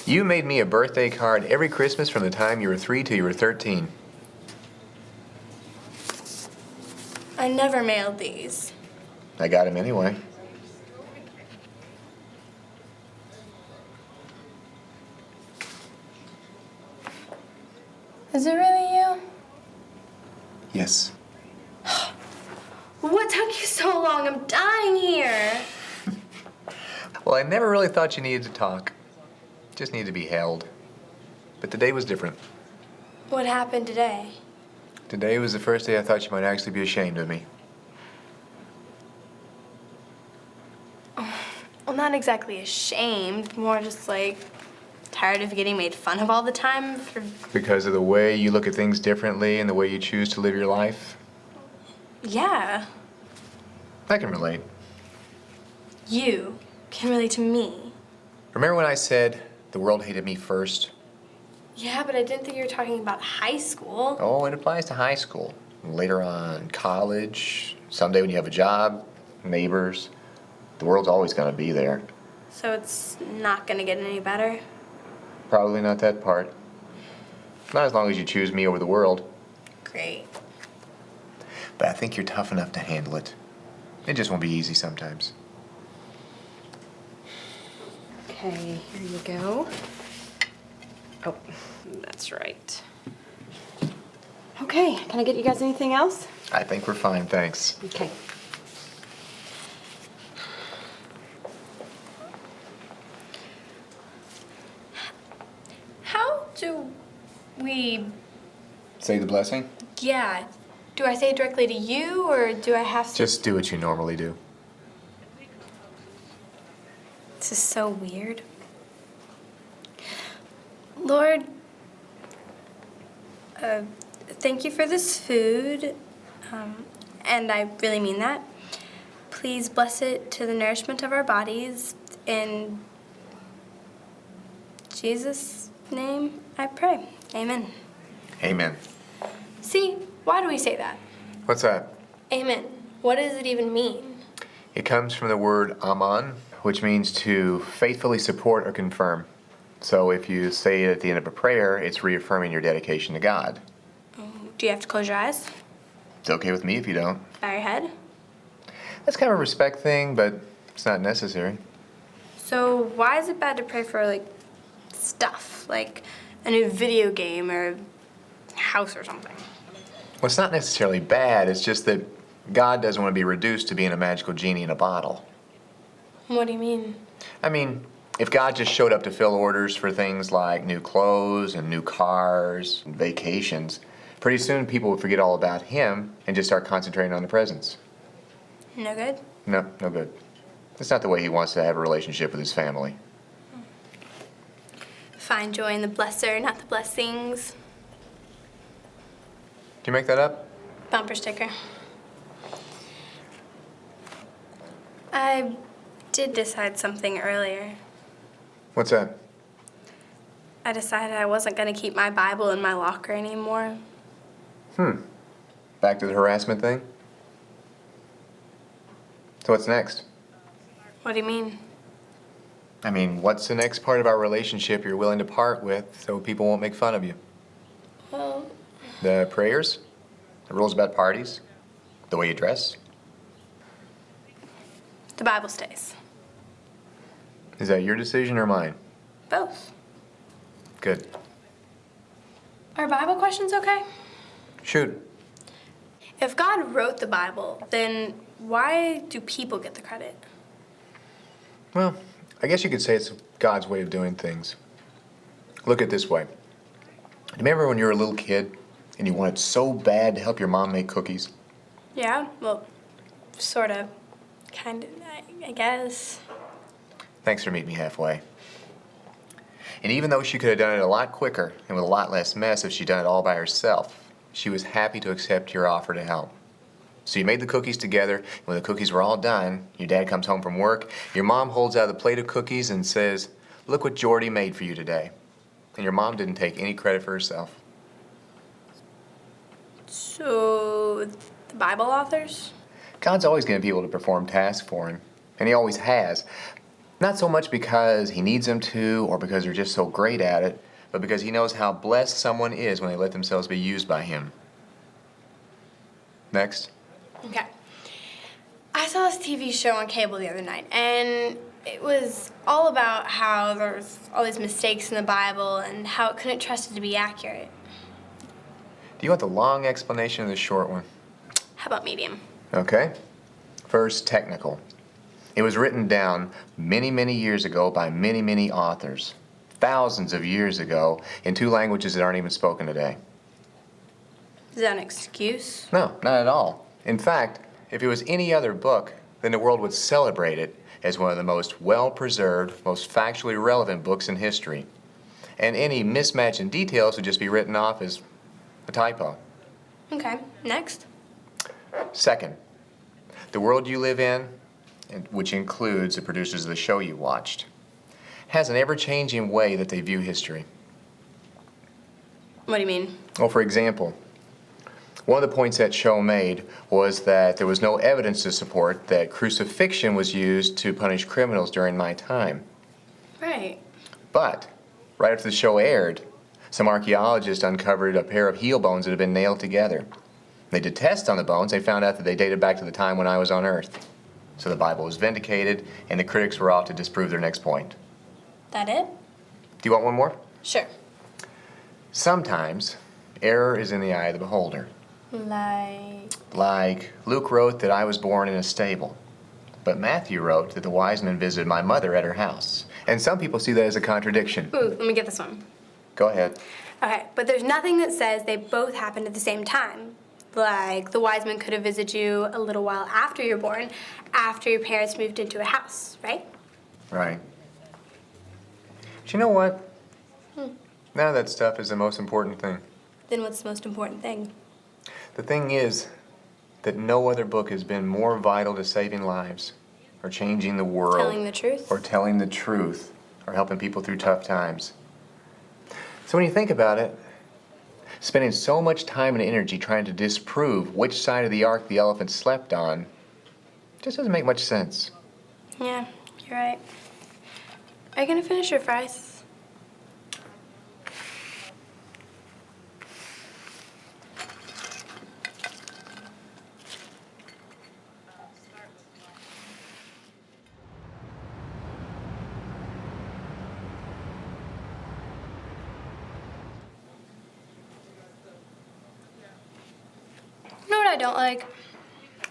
You made me a birthday card every Christmas from the time you were 3 till you were 13. I never mailed these. I got him anyway. Is it really you? Yes. What took you so long? I'm dying here. Well, I never really thought you needed to talk. Just needed to be held. But today was different. What happened today? Today was the first day I thought you might actually be ashamed of me. Well, not exactly ashamed, more just like tired of getting made fun of all the time for... Because of the way you look at things differently and the way you choose to live your life? Yeah, I can relate. you can relate to me. Remember when I said the world hated me first? Yeah, but I didn't think you were talking about high school. Oh, it applies to high school. Later on, college, someday when you have a job, neighbors. The world's always going to be there. So it's not gonna get any better? Probably not that part. Not as long as you choose me over the world. Great. But I think you're tough enough to handle it. It just won't be easy sometimes. Okay, here you go. Oh, that's right. Okay, can I get you guys anything else? I think we're fine, thanks. Okay. How do we... Say the blessing? Yeah. Do I say it directly to you, or do I have to... Just do what you normally do. This is so weird. Lord, thank you for this food, and I really mean that. Please bless it to the nourishment of our bodies. In Jesus' name I pray. Amen. Amen. See, why do we say that? What's that? Amen. What does it even mean? It comes from the word amen, which means to faithfully support or confirm. So if you say it at the end of a prayer, it's reaffirming your dedication to God. Do you have to close your eyes? It's okay with me if you don't. Bow your head? That's kind of a respect thing, but it's not necessary. So why is it bad to pray for, like, stuff? Like a new video game or a house or something? Well, it's not necessarily bad. It's just that God doesn't want to be reduced to being a magical genie in a bottle. What do you mean? I mean, if God just showed up to fill orders for things like new clothes and new cars and vacations, pretty soon people would forget all about Him and just start concentrating on the presents. No good? No, no good. It's not the way He wants to have a relationship with His family. Find joy in the blesser, not the blessings. Did you make that up? Bumper sticker. I did decide something earlier. What's that? I decided I wasn't going to keep my Bible in my locker anymore. Back to the harassment thing? So what's next? What do you mean? I mean, what's the next part of our relationship you're willing to part with so people won't make fun of you? Well, The prayers? The rules about parties? The way you dress? the Bible stays. Is that your decision or mine? Both. Good. Are Bible questions okay? Shoot. If God wrote the Bible, then why do people get the credit? Well, I guess you could say it's God's way of doing things. Look at it this way. Remember when you were a little kid and you wanted so bad to help your mom make cookies? Yeah, well, sort of. Kind of, I guess. Thanks for meeting me halfway. And even though she could have done it a lot quicker and with a lot less mess if she'd done it all by herself, she was happy to accept your offer to help. So you made the cookies together, and when the cookies were all done, your dad comes home from work, your mom holds out the plate of cookies and says, "Look what Jordy made for you today." And your mom didn't take any credit for herself. So, the Bible authors? God's always going to be able to perform tasks for him, and he always has. Not so much because he needs them to or because they're just so great at it, but because he knows how blessed someone is when they let themselves be used by him. Next. Okay. I saw this TV show on cable the other night, and it was all about how there's all these mistakes in the Bible and how it couldn't trust it to be accurate. Do you want the long explanation or the short one? How about medium? Okay. First, technical. It was written down many, many years ago by many, many authors, thousands of years ago, in 2 languages that aren't even spoken today. Is that an excuse? No, not at all. In fact, if it was any other book, then the world would celebrate it as one of the most well-preserved, most factually relevant books in history. And any mismatch in details would just be written off as a typo. Okay, next. Second, the world you live in, which includes the producers of the show you watched, has an ever-changing way that they view history. What do you mean? Well, for example, one of the points that show made was that there was no evidence to support that crucifixion was used to punish criminals during my time. Right. But, right after the show aired, some archaeologists uncovered a pair of heel bones that had been nailed together. They did tests on the bones. They found out that they dated back to the time when I was on Earth. So the Bible was vindicated, and the critics were off to disprove their next point. That it? Do you want one more? Sure. Sometimes, error is in the eye of the beholder. Like Luke wrote that I was born in a stable, but Matthew wrote that the wise men visited my mother at her house. And some people see that as a contradiction. Ooh, let me get this one. Go ahead. Okay, but there's nothing that says they both happened at the same time. Like, the wise men could have visited you a little while after you're born, after your parents moved into a house, right? Right. But you know what? None of that stuff is the most important thing. Then what's the most important thing? The thing is that no other book has been more vital to saving lives, or changing the world. Telling the truth? Or telling the truth, or helping people through tough times. So when you think about it, spending so much time and energy trying to disprove which side of the ark the elephant slept on just doesn't make much sense. Yeah, you're right. Are you gonna finish your fries? You know what I don't like?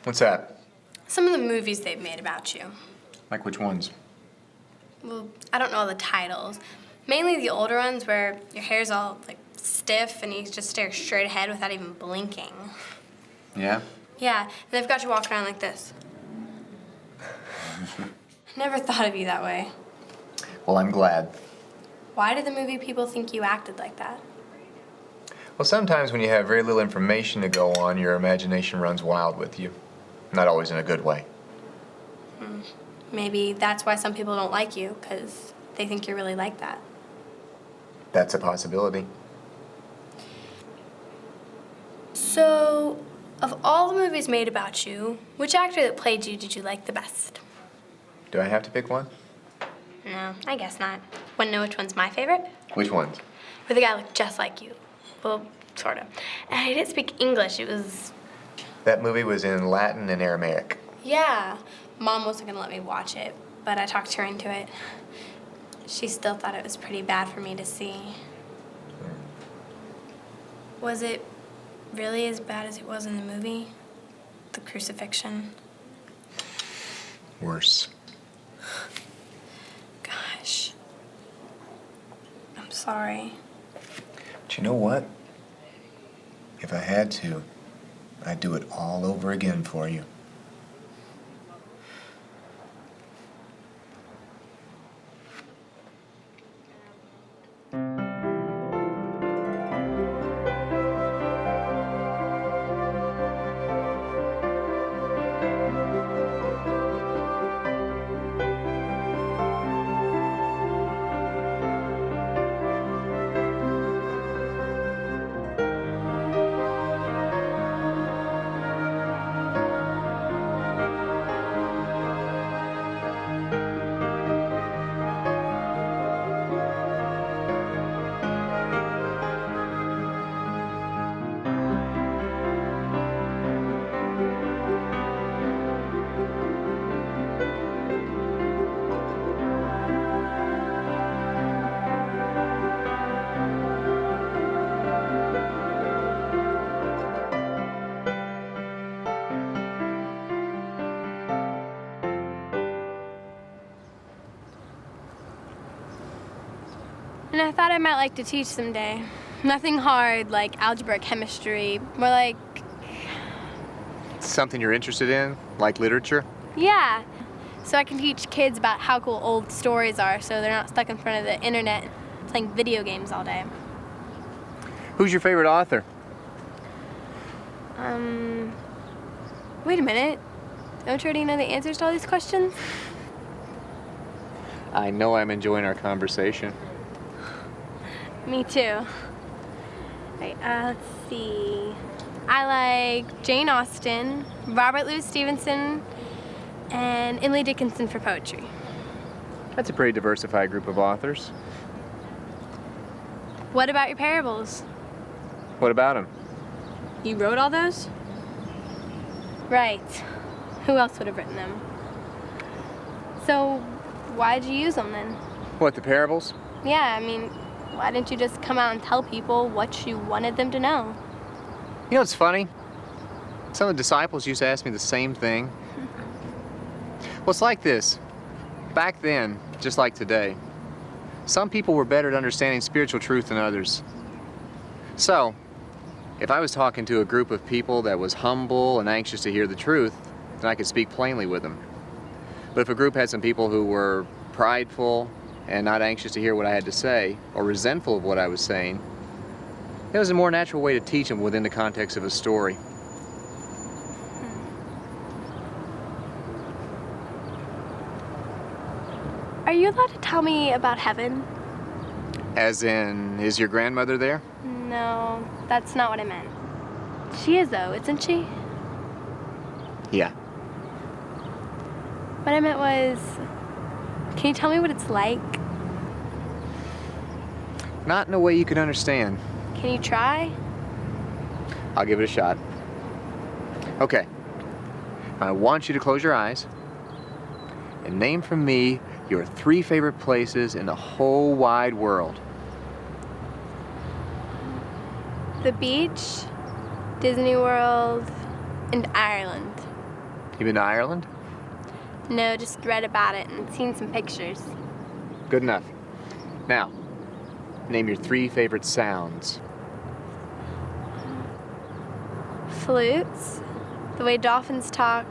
What's that? Some of the movies they've made about you. Like which ones? Well, I don't know all the titles. Mainly the older ones where your hair's all, like, stiff and you just stare straight ahead without even blinking. Yeah? Yeah, and they've got you walking around like this. Never thought of you that way. Well, I'm glad. Why did the movie people think you acted like that? Well, sometimes when you have very little information to go on, your imagination runs wild with you. Not always in a good way. Maybe that's why some people don't like you, because they think you're really like that. That's a possibility. So, of all the movies made about you, which actor that played you did you like the best? Do I have to pick one? No, I guess not. Want to know which one's my favorite? Which ones? Where the guy looked just like you. Well, sort of. And he didn't speak English. It was... That movie was in Latin and Aramaic. Yeah. Mom wasn't going to let me watch it, but I talked her into it. She still thought it was pretty bad for me to see. Was it really as bad as it was in the movie? The crucifixion? Worse. Gosh. I'm sorry. But you know what? If I had to, I'd do it all over again for you. And I thought I might like to teach someday. Nothing hard like algebra or chemistry. More like, Something you're interested in, like literature? yeah. So I can teach kids about how cool old stories are so they're not stuck in front of the internet playing video games all day. Who's your favorite author? Wait a minute. Don't you already know the answers to all these questions? I know I'm enjoying our conversation. Me too. Right, let's see. I like Jane Austen, Robert Louis Stevenson, and Emily Dickinson for poetry. That's a pretty diversified group of authors. What about your parables? What about them? You wrote all those? Right. Who else would have written them? So, why'd you use them then? What, the parables? Yeah, I mean, why didn't you just come out and tell people what you wanted them to know? You know, it's funny. Some of the disciples used to ask me the same thing. Well, it's like this. Back then, just like today, some people were better at understanding spiritual truth than others. So, if I was talking to a group of people that was humble and anxious to hear the truth, then I could speak plainly with them. But if a group had some people who were prideful and not anxious to hear what I had to say, or resentful of what I was saying, it was a more natural way to teach them within the context of a story. Are you allowed to tell me about heaven? As in, is your grandmother there? No, that's not what I meant. She is, though, isn't she? Yeah. What I meant was, can you tell me what it's like? Not in a way you could understand. Can you try? I'll give it a shot. Okay. I want you to close your eyes and name for me your 3 favorite places in the whole wide world. The beach, Disney World, and Ireland. You been to Ireland? No, just read about it and seen some pictures. Good enough. Now, name your 3 favorite sounds. Flutes, the way dolphins talk,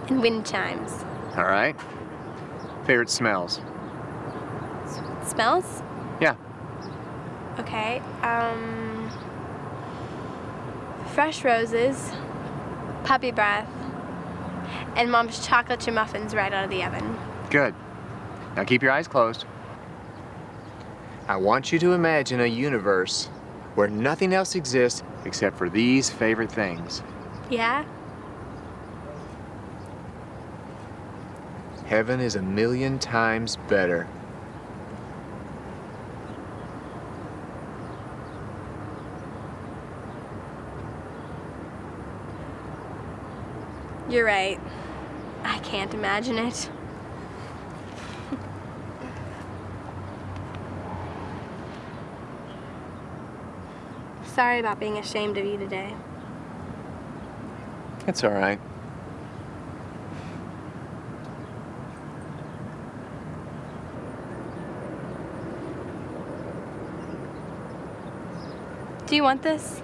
and wind chimes. All right. Favorite smells? Smells? Yeah. Okay, fresh roses, puppy breath, and Mom's chocolate chip muffins right out of the oven. Good. Now keep your eyes closed. I want you to imagine a universe where nothing else exists except for these favorite things. Yeah? Heaven is 1,000,000 times better. You're right. I can't imagine it. Sorry about being ashamed of you today. It's all right. Do you want this?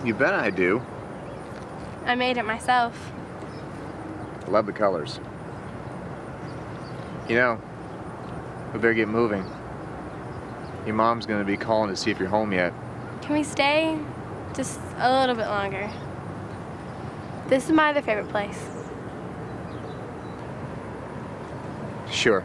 You bet I do. I made it myself. I love the colors. You know, we better get moving. Your mom's gonna be calling to see if you're home yet. Can we stay just a little bit longer? This is my other favorite place. Sure.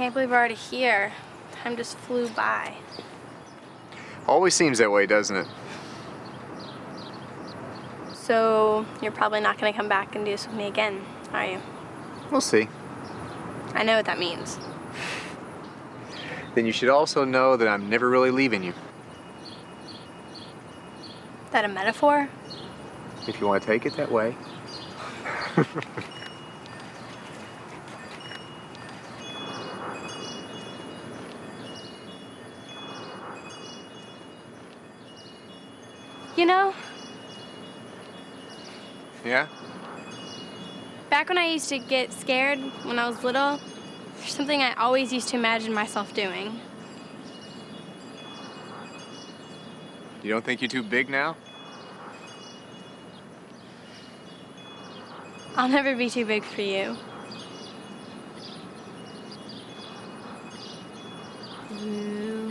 can't believe we're already here. Time just flew by. Always seems that way, doesn't it? So, you're probably not gonna come back and do this with me again, are you? We'll see. I know what that means. Then you should also know that I'm never really leaving you. That a metaphor? If you want to take it that way. You know, Yeah? back when I used to get scared when I was little, there's something I always used to imagine myself doing. You don't think you're too big now? I'll never be too big for you. You